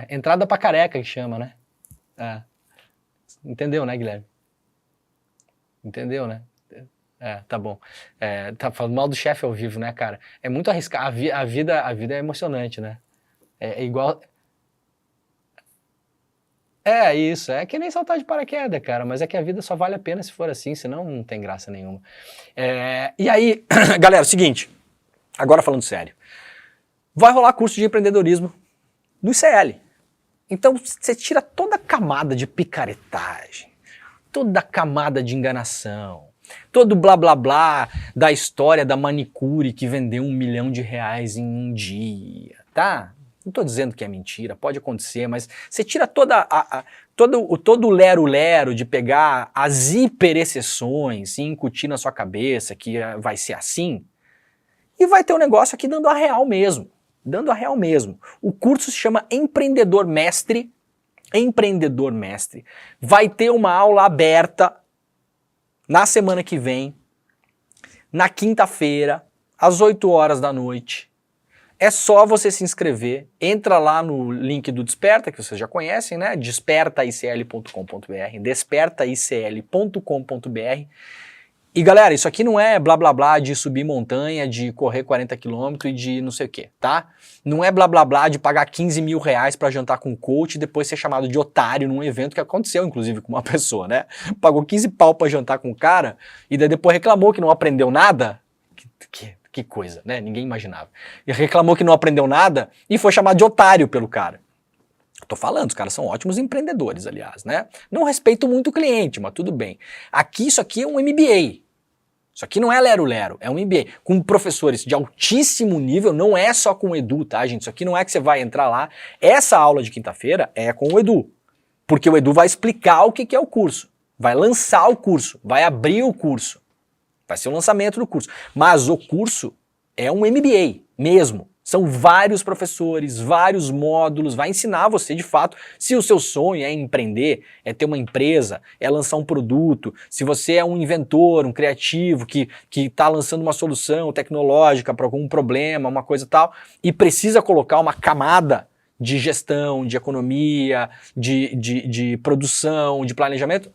Entrada pra careca que chama, né? Entendeu, né, Guilherme? Entendeu, né? Tá bom. Tá falando mal do chefe ao vivo, né, cara? É muito arriscado. A vida é emocionante, né? É igual... Isso, é que nem saltar de paraquedas, cara, mas é que a vida só vale a pena se for assim, senão não tem graça nenhuma. E aí, galera, seguinte, agora falando sério, vai rolar curso de empreendedorismo no ICL. Então você tira toda a camada de picaretagem, toda a camada de enganação, todo blá blá blá da história da manicure que vendeu R$1 milhão em um dia, tá? Não estou dizendo que é mentira, pode acontecer, mas você tira todo o lero-lero de pegar as hiperexceções e incutir na sua cabeça que vai ser assim, e vai ter um negócio aqui dando a real mesmo. Dando a real mesmo. O curso se chama Empreendedor Mestre. Empreendedor Mestre. Vai ter uma aula aberta na semana que vem, na quinta-feira, às 8 horas da noite. É só você se inscrever, entra lá no link do Desperta, que vocês já conhecem, né? despertaicl.com.br, despertaicl.com.br. E galera, isso aqui não é blá blá blá de subir montanha, de correr 40 km e de não sei o que, tá? Não é blá blá blá de pagar R$15 mil pra jantar com um coach e depois ser chamado de otário num evento que aconteceu, inclusive, com uma pessoa, né? Pagou 15 pau pra jantar com um cara e daí depois reclamou que não aprendeu nada. Que coisa, né? Ninguém imaginava. E reclamou que não aprendeu nada e foi chamado de otário pelo cara. Tô falando, os caras são ótimos empreendedores, aliás, né? Não respeito muito o cliente, mas tudo bem. Isso aqui é um MBA. Isso aqui não é lero-lero, é um MBA. Com professores de altíssimo nível, não é só com o Edu, tá, gente? Isso aqui não é que você vai entrar lá. Essa aula de quinta-feira é com o Edu. Porque o Edu vai explicar o que é o curso. Vai lançar o curso, vai abrir o curso. Vai ser o lançamento do curso. Mas o curso é um MBA mesmo. São vários professores, vários módulos, vai ensinar você de fato se o seu sonho é empreender, é ter uma empresa, é lançar um produto, se você é um inventor, um criativo que está lançando uma solução tecnológica para algum problema, uma coisa tal, e precisa colocar uma camada de gestão, de economia, de produção, de planejamento,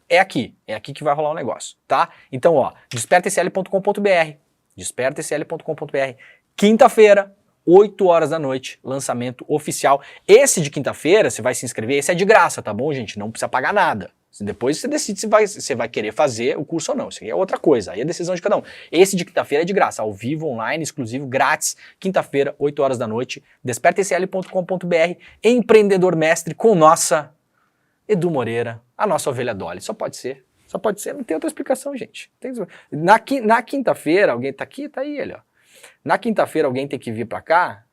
é aqui que vai rolar o negócio, tá? Então, ó, despertacl.com.br, despertacl.com.br, quinta-feira, 8 horas da noite, lançamento oficial. Esse de quinta-feira, você vai se inscrever, esse é de graça, tá bom, gente? Não precisa pagar nada. Depois você decide se você vai querer fazer o curso ou não. Isso aqui é outra coisa, aí é decisão de cada um. Esse de quinta-feira é de graça, ao vivo, online, exclusivo, grátis, quinta-feira, 8 horas da noite, despertacl.com.br, empreendedor mestre com nossa Edu Moreira, a nossa ovelha Dolly. Só pode ser, não tem outra explicação, gente. Na quinta-feira, alguém tá aqui, tá aí ele, ó. Na quinta-feira alguém tem que vir pra cá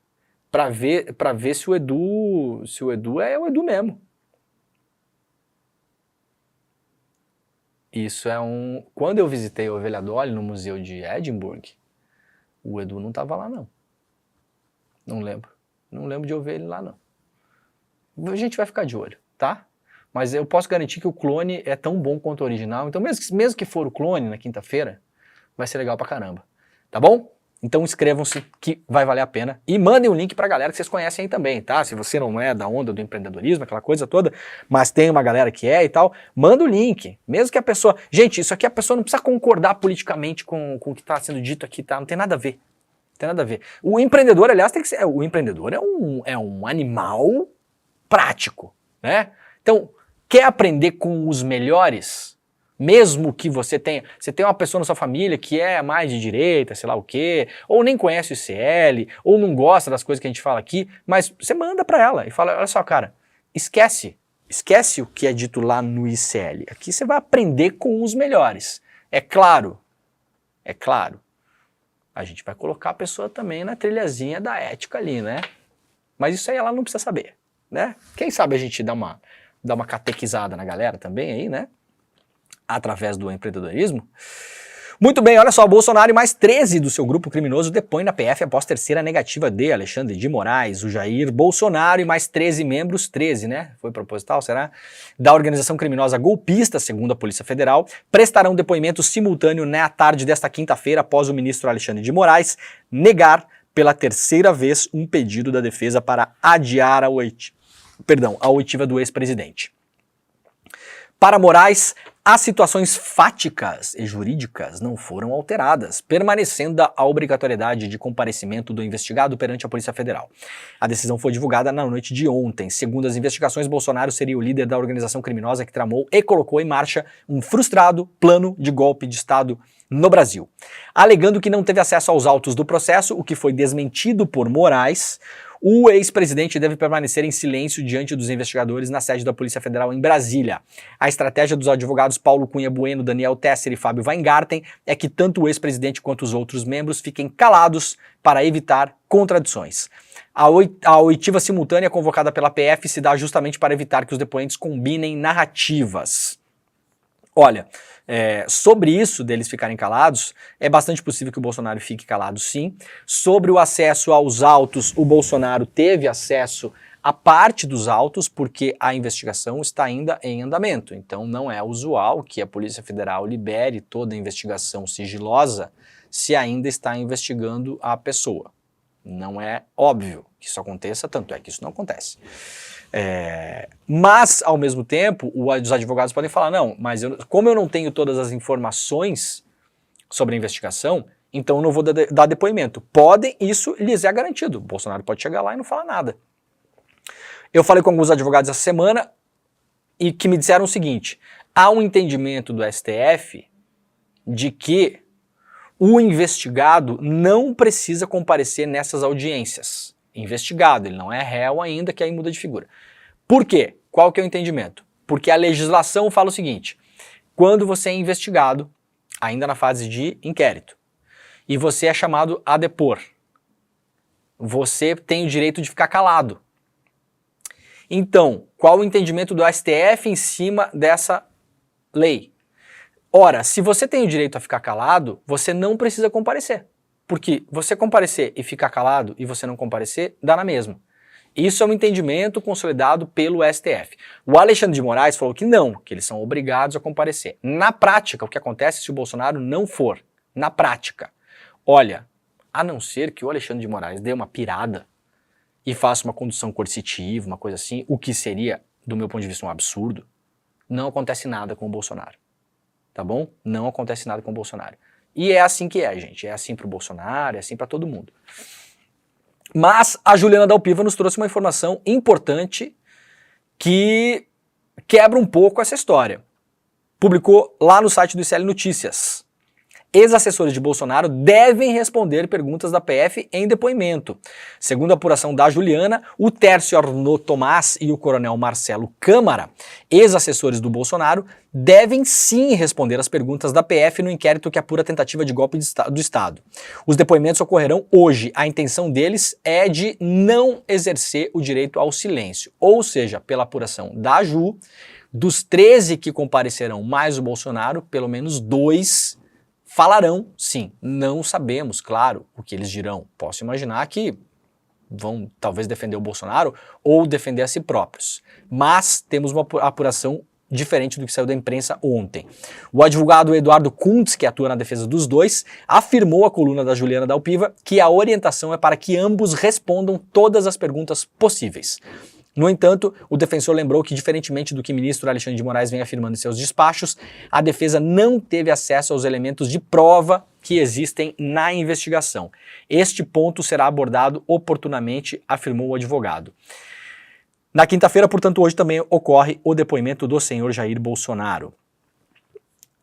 pra ver se o Edu é o Edu mesmo. Isso é um... Quando eu visitei a Ovelha Dolly no museu de Edinburgh, o Edu não tava lá não. Não lembro. Não lembro de eu ver ele lá não. A gente vai ficar de olho, tá? Mas eu posso garantir que o clone é tão bom quanto o original. Então mesmo que for o clone na quinta-feira, vai ser legal pra caramba. Tá bom? Então inscrevam-se que vai valer a pena e mandem o link pra galera que vocês conhecem aí também, tá? Se você não é da onda do empreendedorismo, aquela coisa toda, mas tem uma galera que é e tal, manda o link, mesmo que a pessoa... Gente, isso aqui a pessoa não precisa concordar politicamente com o que está sendo dito aqui, tá? Não tem nada a ver, não tem nada a ver. O empreendedor, aliás, tem que ser... O empreendedor é um animal prático, né? Então, quer aprender com os melhores... Mesmo que você tenha uma pessoa na sua família que é mais de direita, sei lá o quê, ou nem conhece o ICL, ou não gosta das coisas que a gente fala aqui, mas você manda pra ela e fala, olha só, cara, esquece o que é dito lá no ICL. Aqui você vai aprender com os melhores. É claro, a gente vai colocar a pessoa também na trilhazinha da ética ali, né? Mas isso aí ela não precisa saber, né? Quem sabe a gente dá uma catequizada na galera também aí, né? Através do empreendedorismo. Muito bem, olha só, Bolsonaro e mais 13 do seu grupo criminoso depõem na PF após terceira negativa de Alexandre de Moraes, o Jair Bolsonaro e mais 13 membros, 13, né? Foi proposital, será? Da organização criminosa golpista, segundo a Polícia Federal, prestarão depoimento simultâneo na tarde desta quinta-feira após o ministro Alexandre de Moraes negar pela terceira vez um pedido da defesa para adiar a oitiva do ex-presidente. Para Moraes, as situações fáticas e jurídicas não foram alteradas, permanecendo a obrigatoriedade de comparecimento do investigado perante a Polícia Federal. A decisão foi divulgada na noite de ontem. Segundo as investigações, Bolsonaro seria o líder da organização criminosa que tramou e colocou em marcha um frustrado plano de golpe de Estado no Brasil. Alegando que não teve acesso aos autos do processo, o que foi desmentido por Moraes, o ex-presidente deve permanecer em silêncio diante dos investigadores na sede da Polícia Federal em Brasília. A estratégia dos advogados Paulo Cunha Bueno, Daniel Tesser e Fábio Weingarten é que tanto o ex-presidente quanto os outros membros fiquem calados para evitar contradições. A oitiva simultânea convocada pela PF se dá justamente para evitar que os depoentes combinem narrativas. Olha, sobre isso deles ficarem calados, é bastante possível que o Bolsonaro fique calado sim. Sobre o acesso aos autos, o Bolsonaro teve acesso a parte dos autos porque a investigação está ainda em andamento. Então não é usual que a Polícia Federal libere toda a investigação sigilosa se ainda está investigando a pessoa. Não é óbvio que isso aconteça, tanto é que isso não acontece. Mas, ao mesmo tempo, os advogados podem falar, não, mas como eu não tenho todas as informações sobre a investigação, então eu não vou dar depoimento. Isso lhes é garantido. O Bolsonaro pode chegar lá e não falar nada. Eu falei com alguns advogados essa semana e que me disseram o seguinte, há um entendimento do STF de que o investigado não precisa comparecer nessas audiências. Investigado, ele não é réu ainda, que aí muda de figura. Por quê? Qual que é o entendimento? Porque a legislação fala o seguinte, quando você é investigado, ainda na fase de inquérito, e você é chamado a depor, você tem o direito de ficar calado. Então, qual o entendimento do STF em cima dessa lei? Ora, se você tem o direito a ficar calado, você não precisa comparecer. Porque você comparecer e ficar calado e você não comparecer, dá na mesma. Isso é um entendimento consolidado pelo STF. O Alexandre de Moraes falou que não, que eles são obrigados a comparecer. Na prática, o que acontece se o Bolsonaro não for? Na prática, olha, a não ser que o Alexandre de Moraes dê uma pirada e faça uma condução coercitiva, uma coisa assim, o que seria, do meu ponto de vista, um absurdo, não acontece nada com o Bolsonaro. Tá bom? Não acontece nada com o Bolsonaro. E é assim que é, gente. É assim pro Bolsonaro, é assim para todo mundo. Mas a Juliana Dalpiva nos trouxe uma informação importante que quebra um pouco essa história. Publicou lá no site do ICL Notícias. Ex-assessores de Bolsonaro devem responder perguntas da PF em depoimento. Segundo a apuração da Juliana, o Tércio Arnaud Tomás e o coronel Marcelo Câmara, ex-assessores do Bolsonaro, devem sim responder as perguntas da PF no inquérito que apura a tentativa de golpe do Estado. Os depoimentos ocorrerão hoje. A intenção deles é de não exercer o direito ao silêncio. Ou seja, pela apuração da Ju, dos 13 que comparecerão mais o Bolsonaro, pelo menos 2 falarão, sim. Não sabemos, claro, o que eles dirão. Posso imaginar que vão talvez defender o Bolsonaro ou defender a si próprios. Mas temos uma apuração diferente do que saiu da imprensa ontem. O advogado Eduardo Kuntz, que atua na defesa dos dois, afirmou à coluna da Juliana Dalpiva que a orientação é para que ambos respondam todas as perguntas possíveis. No entanto, o defensor lembrou que, diferentemente do que o ministro Alexandre de Moraes vem afirmando em seus despachos, a defesa não teve acesso aos elementos de prova que existem na investigação. Este ponto será abordado oportunamente, afirmou o advogado. Na quinta-feira, portanto, hoje também ocorre o depoimento do senhor Jair Bolsonaro.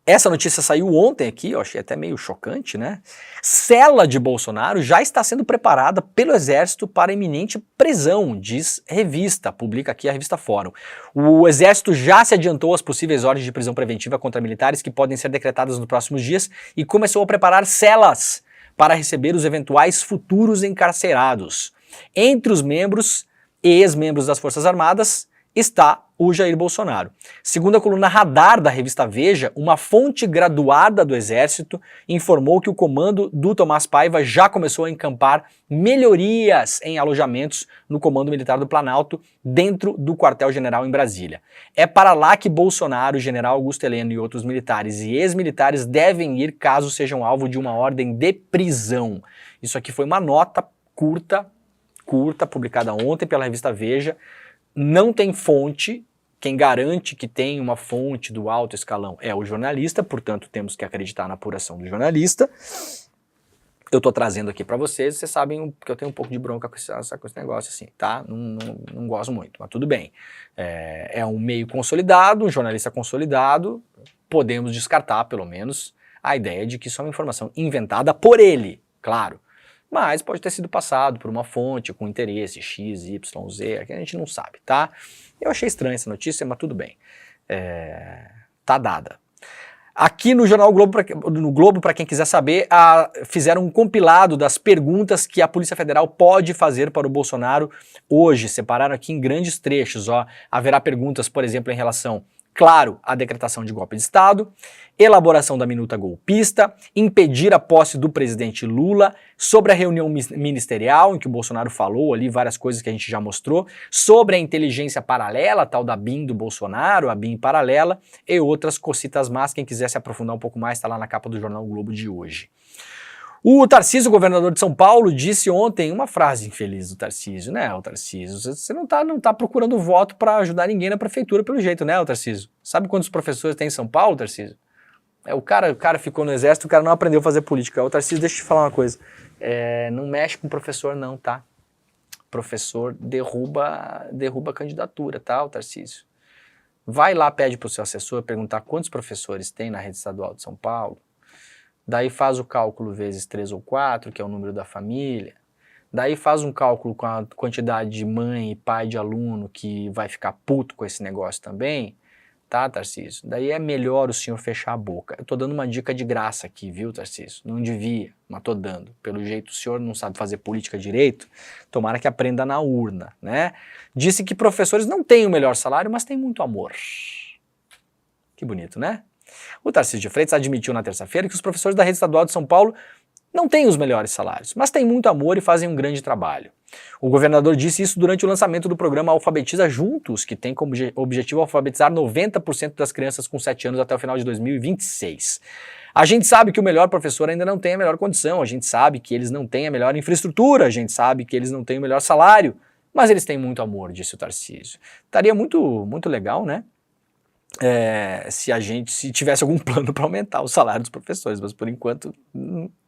Essa notícia saiu ontem aqui, eu achei até meio chocante, né? Cela de Bolsonaro já está sendo preparada pelo Exército para iminente prisão, diz revista, publica aqui a revista Fórum. O Exército já se adiantou às possíveis ordens de prisão preventiva contra militares que podem ser decretadas nos próximos dias e começou a preparar celas para receber os eventuais futuros encarcerados. Entre os membros e ex-membros das Forças Armadas está o Jair Bolsonaro. Segundo a coluna Radar da revista Veja, uma fonte graduada do Exército informou que o comando do Tomás Paiva já começou a encampar melhorias em alojamentos no Comando Militar do Planalto, dentro do quartel-general em Brasília. É para lá que Bolsonaro, General Augusto Heleno e outros militares e ex-militares devem ir caso sejam alvo de uma ordem de prisão. Isso aqui foi uma nota curta, publicada ontem pela revista Veja. Não tem fonte, quem garante que tem uma fonte do alto escalão é o jornalista, portanto temos que acreditar na apuração do jornalista. Eu tô trazendo aqui para vocês sabem que eu tenho um pouco de bronca com esse negócio assim, tá? Não gosto muito, mas tudo bem. É um meio consolidado, um jornalista consolidado, podemos descartar pelo menos a ideia de que isso é uma informação inventada por ele, claro. Mas pode ter sido passado por uma fonte com interesse X, Y, Z, que a gente não sabe, tá? Eu achei estranha essa notícia, mas tudo bem. Tá dada. Aqui no Jornal Globo, para quem quiser saber, fizeram um compilado das perguntas que a Polícia Federal pode fazer para o Bolsonaro hoje. Separaram aqui em grandes trechos, ó. Haverá perguntas, por exemplo, em relação, claro, à decretação de golpe de Estado, elaboração da minuta golpista, impedir a posse do presidente Lula, sobre a reunião ministerial em que o Bolsonaro falou ali, várias coisas que a gente já mostrou, sobre a inteligência paralela, a tal da BIM do Bolsonaro, a BIM paralela, e outras cocitas más. Quem quiser se aprofundar um pouco mais, está lá na capa do Jornal Globo de hoje. O Tarcísio, governador de São Paulo, disse ontem uma frase infeliz do Tarcísio, né, o Tarcísio? Você não tá procurando voto para ajudar ninguém na prefeitura pelo jeito, né, o Tarcísio? Sabe quantos professores tem em São Paulo, Tarcísio? O cara ficou no exército, o cara não aprendeu a fazer política. O Tarcísio, deixa eu te falar uma coisa, não mexe com professor não, tá? Professor derruba a candidatura, tá, o Tarcísio? Vai lá, pede pro seu assessor perguntar quantos professores tem na rede estadual de São Paulo. Daí faz o cálculo vezes 3 ou 4, que é o número da família. Daí faz um cálculo com a quantidade de mãe e pai de aluno que vai ficar puto com esse negócio também. tá, Tarcísio? Daí é melhor o senhor fechar a boca. Eu tô dando uma dica de graça aqui, viu, Tarcísio? Não devia, mas tô dando. Pelo jeito o senhor não sabe fazer política direito, tomara que aprenda na urna, né? Disse que professores não têm o melhor salário, mas têm muito amor. Que bonito, né? O Tarcísio de Freitas admitiu na terça-feira que os professores da rede estadual de São Paulo não têm os melhores salários, mas têm muito amor e fazem um grande trabalho. O governador disse isso durante o lançamento do programa Alfabetiza Juntos, que tem como objetivo alfabetizar 90% das crianças com 7 anos até o final de 2026. A gente sabe que o melhor professor ainda não tem a melhor condição, a gente sabe que eles não têm a melhor infraestrutura, a gente sabe que eles não têm o melhor salário, mas eles têm muito amor, disse o Tarcísio. Estaria muito legal, né? Se tivesse algum plano para aumentar o salário dos professores, mas por enquanto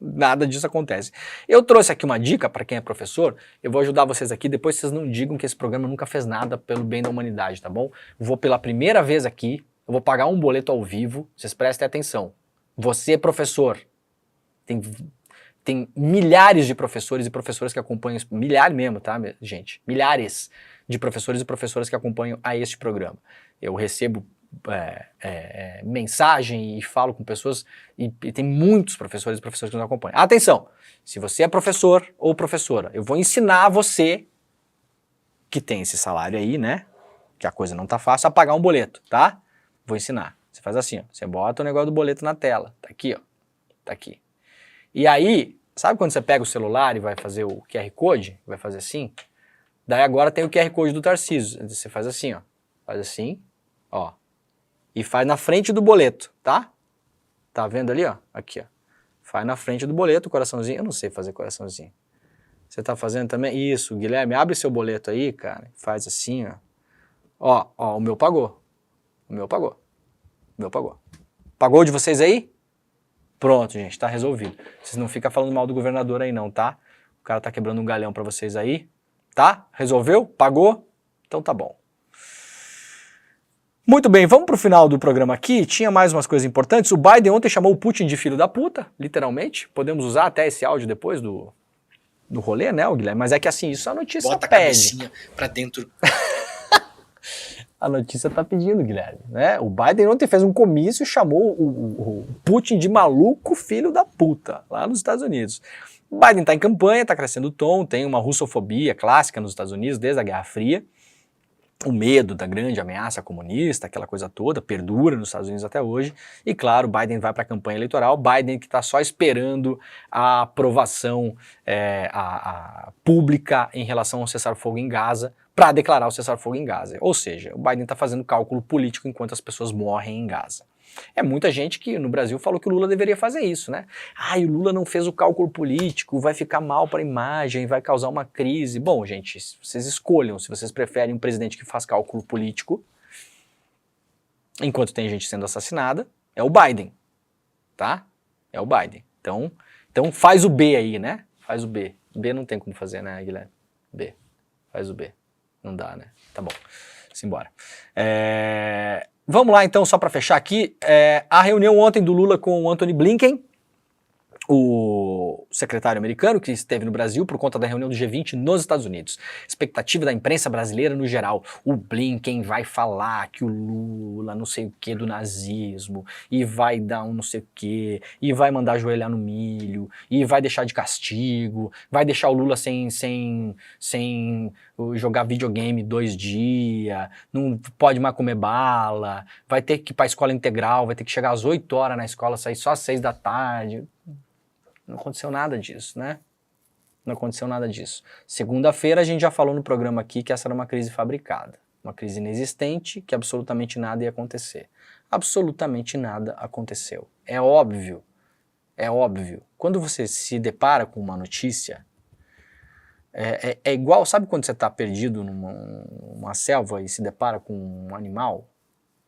nada disso acontece. Eu trouxe aqui uma dica para quem é professor, eu vou ajudar vocês aqui, depois vocês não digam que esse programa nunca fez nada pelo bem da humanidade, tá bom? Vou pela primeira vez aqui, eu vou pagar um boleto ao vivo, vocês prestem atenção. Você, professor, tem milhares de professores e professoras que acompanham, milhares mesmo, tá, gente? Milhares de professores e professoras que acompanham a este programa. Eu recebo mensagem e falo com pessoas e tem muitos professores e professoras que nos acompanham. Atenção, se você é professor ou professora, eu vou ensinar você que tem esse salário aí, né, que a coisa não tá fácil, a pagar um boleto, tá? Vou ensinar. Você faz assim, ó, você bota o negócio do boleto na tela, tá aqui, ó, tá aqui. E aí, sabe quando você pega o celular e vai fazer o QR Code, vai fazer assim? Daí agora tem o QR Code do Tarcísio, você faz assim, ó, faz assim, ó. E faz na frente do boleto, tá? Tá vendo ali, ó? Aqui, ó. Faz na frente do boleto, coraçãozinho. Eu não sei fazer coraçãozinho. Você tá fazendo também? Isso, Guilherme, abre seu boleto aí, cara. Faz assim, ó. Ó, o meu pagou. O meu pagou. O meu pagou. Pagou de vocês aí? Pronto, gente, tá resolvido. Vocês não ficam falando mal do governador aí não, tá? O cara tá quebrando um galhão pra vocês aí. Tá? Resolveu? Pagou? Então tá bom. Muito bem, vamos pro final do programa aqui, tinha mais umas coisas importantes. O Biden ontem chamou o Putin de filho da puta, literalmente. Podemos usar até esse áudio depois do rolê, né, Guilherme? Mas é que assim, isso a notícia Bota pede. a cabecinha pra dentro. A notícia tá pedindo, Guilherme, né? O Biden ontem fez um comício e chamou o Putin de maluco filho da puta, lá nos Estados Unidos. O Biden tá em campanha, tá crescendo o tom, tem uma russofobia clássica nos Estados Unidos desde a Guerra Fria. O medo da grande ameaça comunista, aquela coisa toda, perdura nos Estados Unidos até hoje. E claro, Biden vai para a campanha eleitoral, Biden que está só esperando a aprovação pública em relação ao cessar-fogo em Gaza, para declarar o cessar-fogo em Gaza. Ou seja, o Biden está fazendo cálculo político enquanto as pessoas morrem em Gaza. É muita gente que no Brasil falou que o Lula deveria fazer isso, né? Ah, e o Lula não fez o cálculo político, vai ficar mal para a imagem, vai causar uma crise. Bom, gente, vocês escolham se vocês preferem um presidente que faz cálculo político, enquanto tem gente sendo assassinada, é o Biden, tá? É o Biden. Então faz o B aí, né? Faz o B. B não tem como fazer, né, Guilherme? B. Faz o B. Não dá, né? Tá bom. Simbora. Vamos lá então, só para fechar aqui, a reunião ontem do Lula com o Antony Blinken, o secretário americano que esteve no Brasil por conta da reunião do G20 nos Estados Unidos. Expectativa da imprensa brasileira no geral, o Blinken vai falar que o Lula não sei o que do nazismo, e vai dar um não sei o que, e vai mandar ajoelhar no milho, e vai deixar de castigo, vai deixar o Lula sem jogar videogame 2 dias, não pode mais comer bala, vai ter que ir para a escola integral, vai ter que chegar às 8 horas na escola, sair só às 6 da tarde. Não aconteceu nada disso, né? Não aconteceu nada disso. Segunda-feira a gente já falou no programa aqui que essa era uma crise fabricada, uma crise inexistente, que absolutamente nada ia acontecer. Absolutamente nada aconteceu. É óbvio, é óbvio. Quando você se depara com uma notícia, é igual, sabe quando você está perdido numa selva e se depara com um animal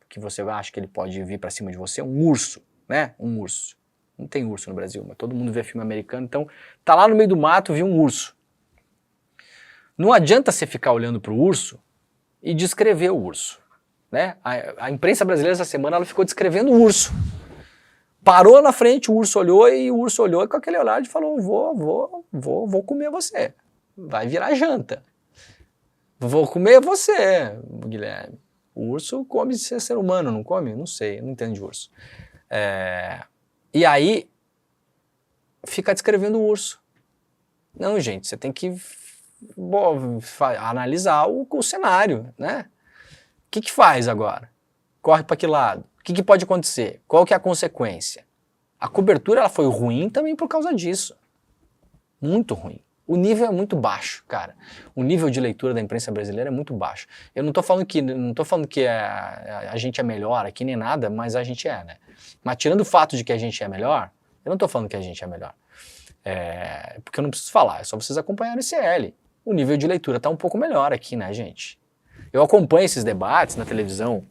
que você acha que ele pode vir para cima de você? Um urso, né? Um urso. Não tem urso no Brasil, mas todo mundo vê filme americano, então tá lá no meio do mato, viu um urso. Não adianta você ficar olhando pro urso e descrever o urso, né? A imprensa brasileira essa semana ela ficou descrevendo o urso. Parou na frente, o urso olhou e com aquele olhar e falou: vou comer você, vai virar janta. Vou comer você, Guilherme. O urso come ser humano, não come? Não sei, não entendo de urso. E aí, fica descrevendo o urso. Não, gente, você tem que analisar o cenário, né? O que faz agora? Corre para que lado? O que pode acontecer? Qual que é a consequência? A cobertura ela foi ruim também por causa disso. Muito ruim. O nível é muito baixo, cara. O nível de leitura da imprensa brasileira é muito baixo. Eu não tô falando que a gente é melhor aqui nem nada, mas a gente é, né? Mas tirando o fato de que a gente é melhor, eu não tô falando que a gente é melhor. Porque eu não preciso falar, é só vocês acompanharem o ICL. O nível de leitura tá um pouco melhor aqui, né, gente? Eu acompanho esses debates na televisão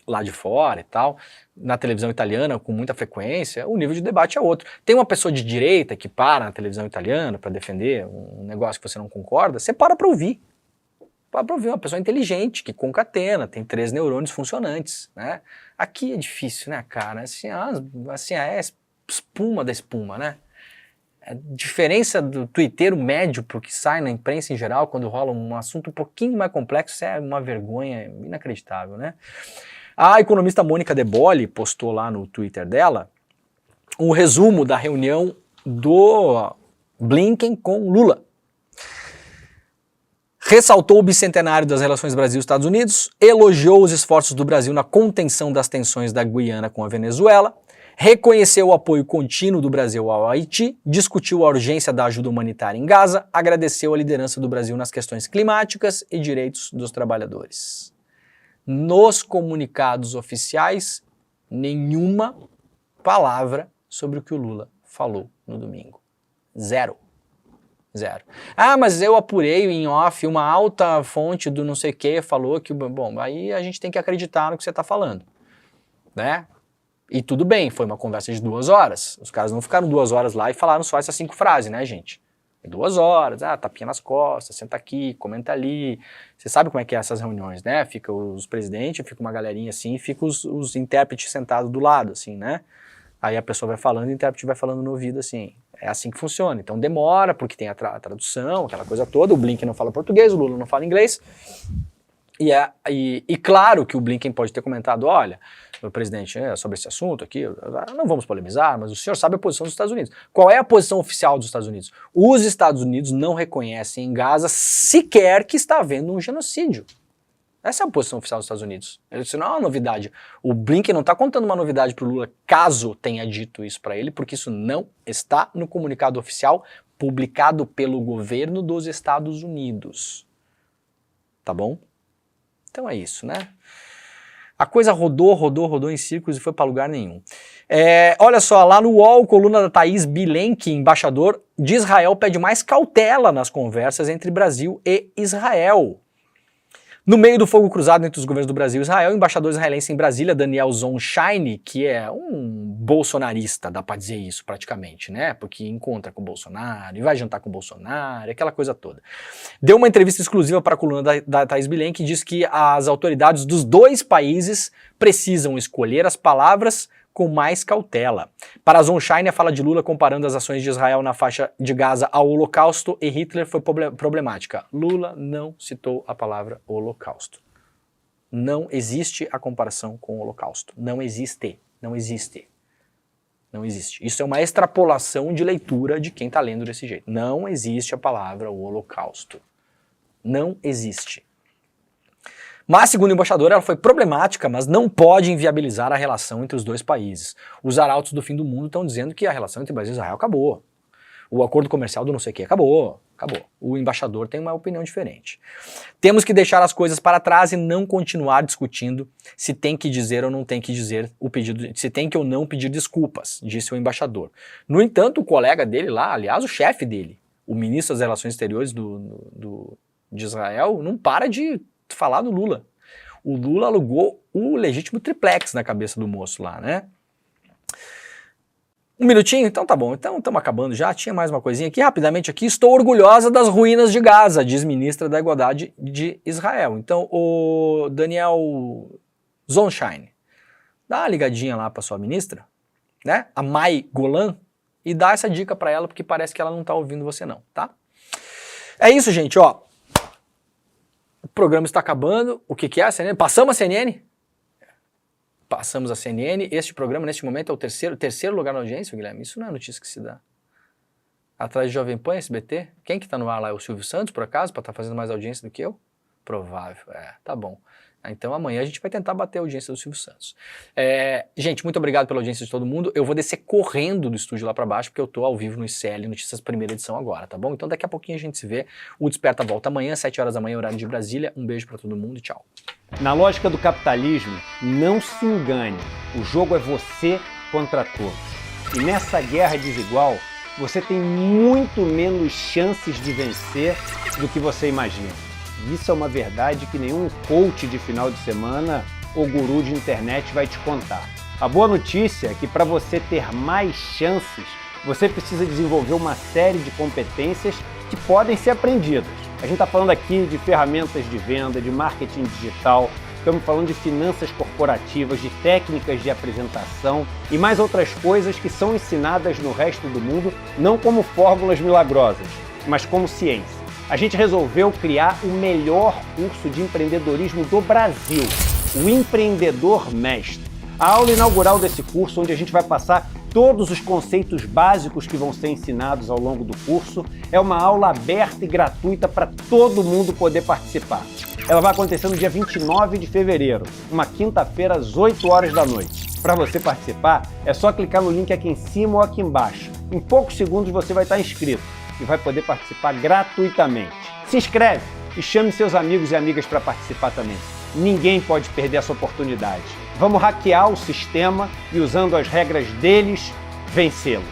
lá de fora e tal, na televisão italiana com muita frequência, o nível de debate é outro. Tem uma pessoa de direita que para na televisão italiana para defender um negócio que você não concorda, você para ouvir. Para ouvir uma pessoa inteligente, que concatena, tem 3 neurônios funcionantes, né? Aqui é difícil, né, cara? Assim é espuma da espuma, né? A diferença do twitteiro médio pro que sai na imprensa em geral, quando rola um assunto um pouquinho mais complexo, é uma vergonha inacreditável, né? A economista Mônica De Bolle postou lá no Twitter dela um resumo da reunião do Blinken com Lula. Ressaltou o bicentenário das relações Brasil-Estados Unidos, elogiou os esforços do Brasil na contenção das tensões da Guiana com a Venezuela, reconheceu o apoio contínuo do Brasil ao Haiti, discutiu a urgência da ajuda humanitária em Gaza, agradeceu a liderança do Brasil nas questões climáticas e direitos dos trabalhadores. Nos comunicados oficiais, nenhuma palavra sobre o que o Lula falou no domingo. Zero. Mas eu apurei em off, uma alta fonte do não sei o que falou que... Bom, aí a gente tem que acreditar no que você está falando, né? E tudo bem, foi uma conversa de 2 horas. Os caras não ficaram 2 horas lá e falaram só essas 5 frases, né, gente? 2 horas, tapinha nas costas, senta aqui, comenta ali. Você sabe como é que é essas reuniões, né? Fica os presidentes, fica uma galerinha assim, fica os intérpretes sentados do lado, assim, né? Aí a pessoa vai falando e o intérprete vai falando no ouvido, assim. É assim que funciona. Então demora, porque tem a tradução, aquela coisa toda. O Blinken não fala português, o Lula não fala inglês. E claro que o Blinken pode ter comentado, olha, o presidente, sobre esse assunto aqui, não vamos polemizar, mas o senhor sabe a posição dos Estados Unidos. Qual é a posição oficial dos Estados Unidos? Os Estados Unidos não reconhecem em Gaza sequer que está havendo um genocídio. Essa é a posição oficial dos Estados Unidos. Isso não é uma novidade. O Blinken não está contando uma novidade para o Lula, caso tenha dito isso para ele, porque isso não está no comunicado oficial publicado pelo governo dos Estados Unidos. Tá bom? Então é isso, né? A coisa rodou em círculos e foi para lugar nenhum. Olha só, lá no UOL, coluna da Thaís Bilenque, embaixador de Israel, pede mais cautela nas conversas entre Brasil e Israel. No meio do fogo cruzado entre os governos do Brasil e Israel, o embaixador israelense em Brasília, Daniel Zonshine, que é um bolsonarista, dá pra dizer isso praticamente, né? Porque encontra com o Bolsonaro e vai jantar com o Bolsonaro, aquela coisa toda. Deu uma entrevista exclusiva para a coluna da Thaís Bilenque que diz que as autoridades dos 2 países precisam escolher as palavras com mais cautela. Para Zonshine, a fala de Lula comparando as ações de Israel na faixa de Gaza ao Holocausto e Hitler foi problemática. Lula não citou a palavra Holocausto. Não existe a comparação com o Holocausto. Não existe. Não existe. Não existe. Isso é uma extrapolação de leitura de quem está lendo desse jeito. Não existe a palavra Holocausto. Não existe. Mas, segundo o embaixador, ela foi problemática, mas não pode inviabilizar a relação entre os 2 países. Os arautos do fim do mundo estão dizendo que a relação entre Brasil e Israel acabou. O acordo comercial do não sei o que acabou. O embaixador tem uma opinião diferente. Temos que deixar as coisas para trás e não continuar discutindo se tem que dizer ou não tem que dizer o pedido, se tem que ou não pedir desculpas, disse o embaixador. No entanto, o colega dele lá, aliás, o chefe dele, o ministro das Relações Exteriores de Israel, não para de falar do Lula. O Lula alugou o legítimo triplex na cabeça do moço lá, né? 1 minutinho? Então tá bom, então estamos acabando já, tinha mais uma coisinha aqui, rapidamente aqui, estou orgulhosa das ruínas de Gaza, diz ministra da Igualdade de Israel. Então, o Daniel Zonshine, dá uma ligadinha lá para sua ministra, né, a Mai Golan, e dá essa dica para ela, porque parece que ela não tá ouvindo você não, tá? É isso, gente, ó. programa está acabando. O que é a CNN? Passamos a CNN? Passamos a CNN. Este programa, neste momento, é o terceiro lugar na audiência, Guilherme. Isso não é notícia que se dá. Atrás de Jovem Pan, SBT. Quem que tá no ar lá? É o Silvio Santos, por acaso, para estar fazendo mais audiência do que eu? Provável. Tá bom. Então amanhã a gente vai tentar bater a audiência do Silvio Santos. Gente, muito obrigado pela audiência de todo mundo. Eu vou descer correndo do estúdio lá para baixo, porque eu tô ao vivo no ICL Notícias primeira edição agora, tá bom? Então daqui a pouquinho a gente se vê. O Desperta volta amanhã, 7 horas da manhã, horário de Brasília. Um beijo para todo mundo e tchau. Na lógica do capitalismo, não se engane. O jogo é você contra todos. E nessa guerra desigual, você tem muito menos chances de vencer do que você imagina. Isso é uma verdade que nenhum coach de final de semana ou guru de internet vai te contar. A boa notícia é que para você ter mais chances, você precisa desenvolver uma série de competências que podem ser aprendidas. A gente está falando aqui de ferramentas de venda, de marketing digital, estamos falando de finanças corporativas, de técnicas de apresentação e mais outras coisas que são ensinadas no resto do mundo, não como fórmulas milagrosas, mas como ciência. A gente resolveu criar o melhor curso de empreendedorismo do Brasil, o Empreendedor Mestre. A aula inaugural desse curso, onde a gente vai passar todos os conceitos básicos que vão ser ensinados ao longo do curso, é uma aula aberta e gratuita para todo mundo poder participar. Ela vai acontecer no dia 29 de fevereiro, uma quinta-feira às 8 horas da noite. Para você participar, é só clicar no link aqui em cima ou aqui embaixo. Em poucos segundos você vai estar inscrito e vai poder participar gratuitamente. Se inscreve e chame seus amigos e amigas para participar também. Ninguém pode perder essa oportunidade. Vamos hackear o sistema e, usando as regras deles, vencê-los.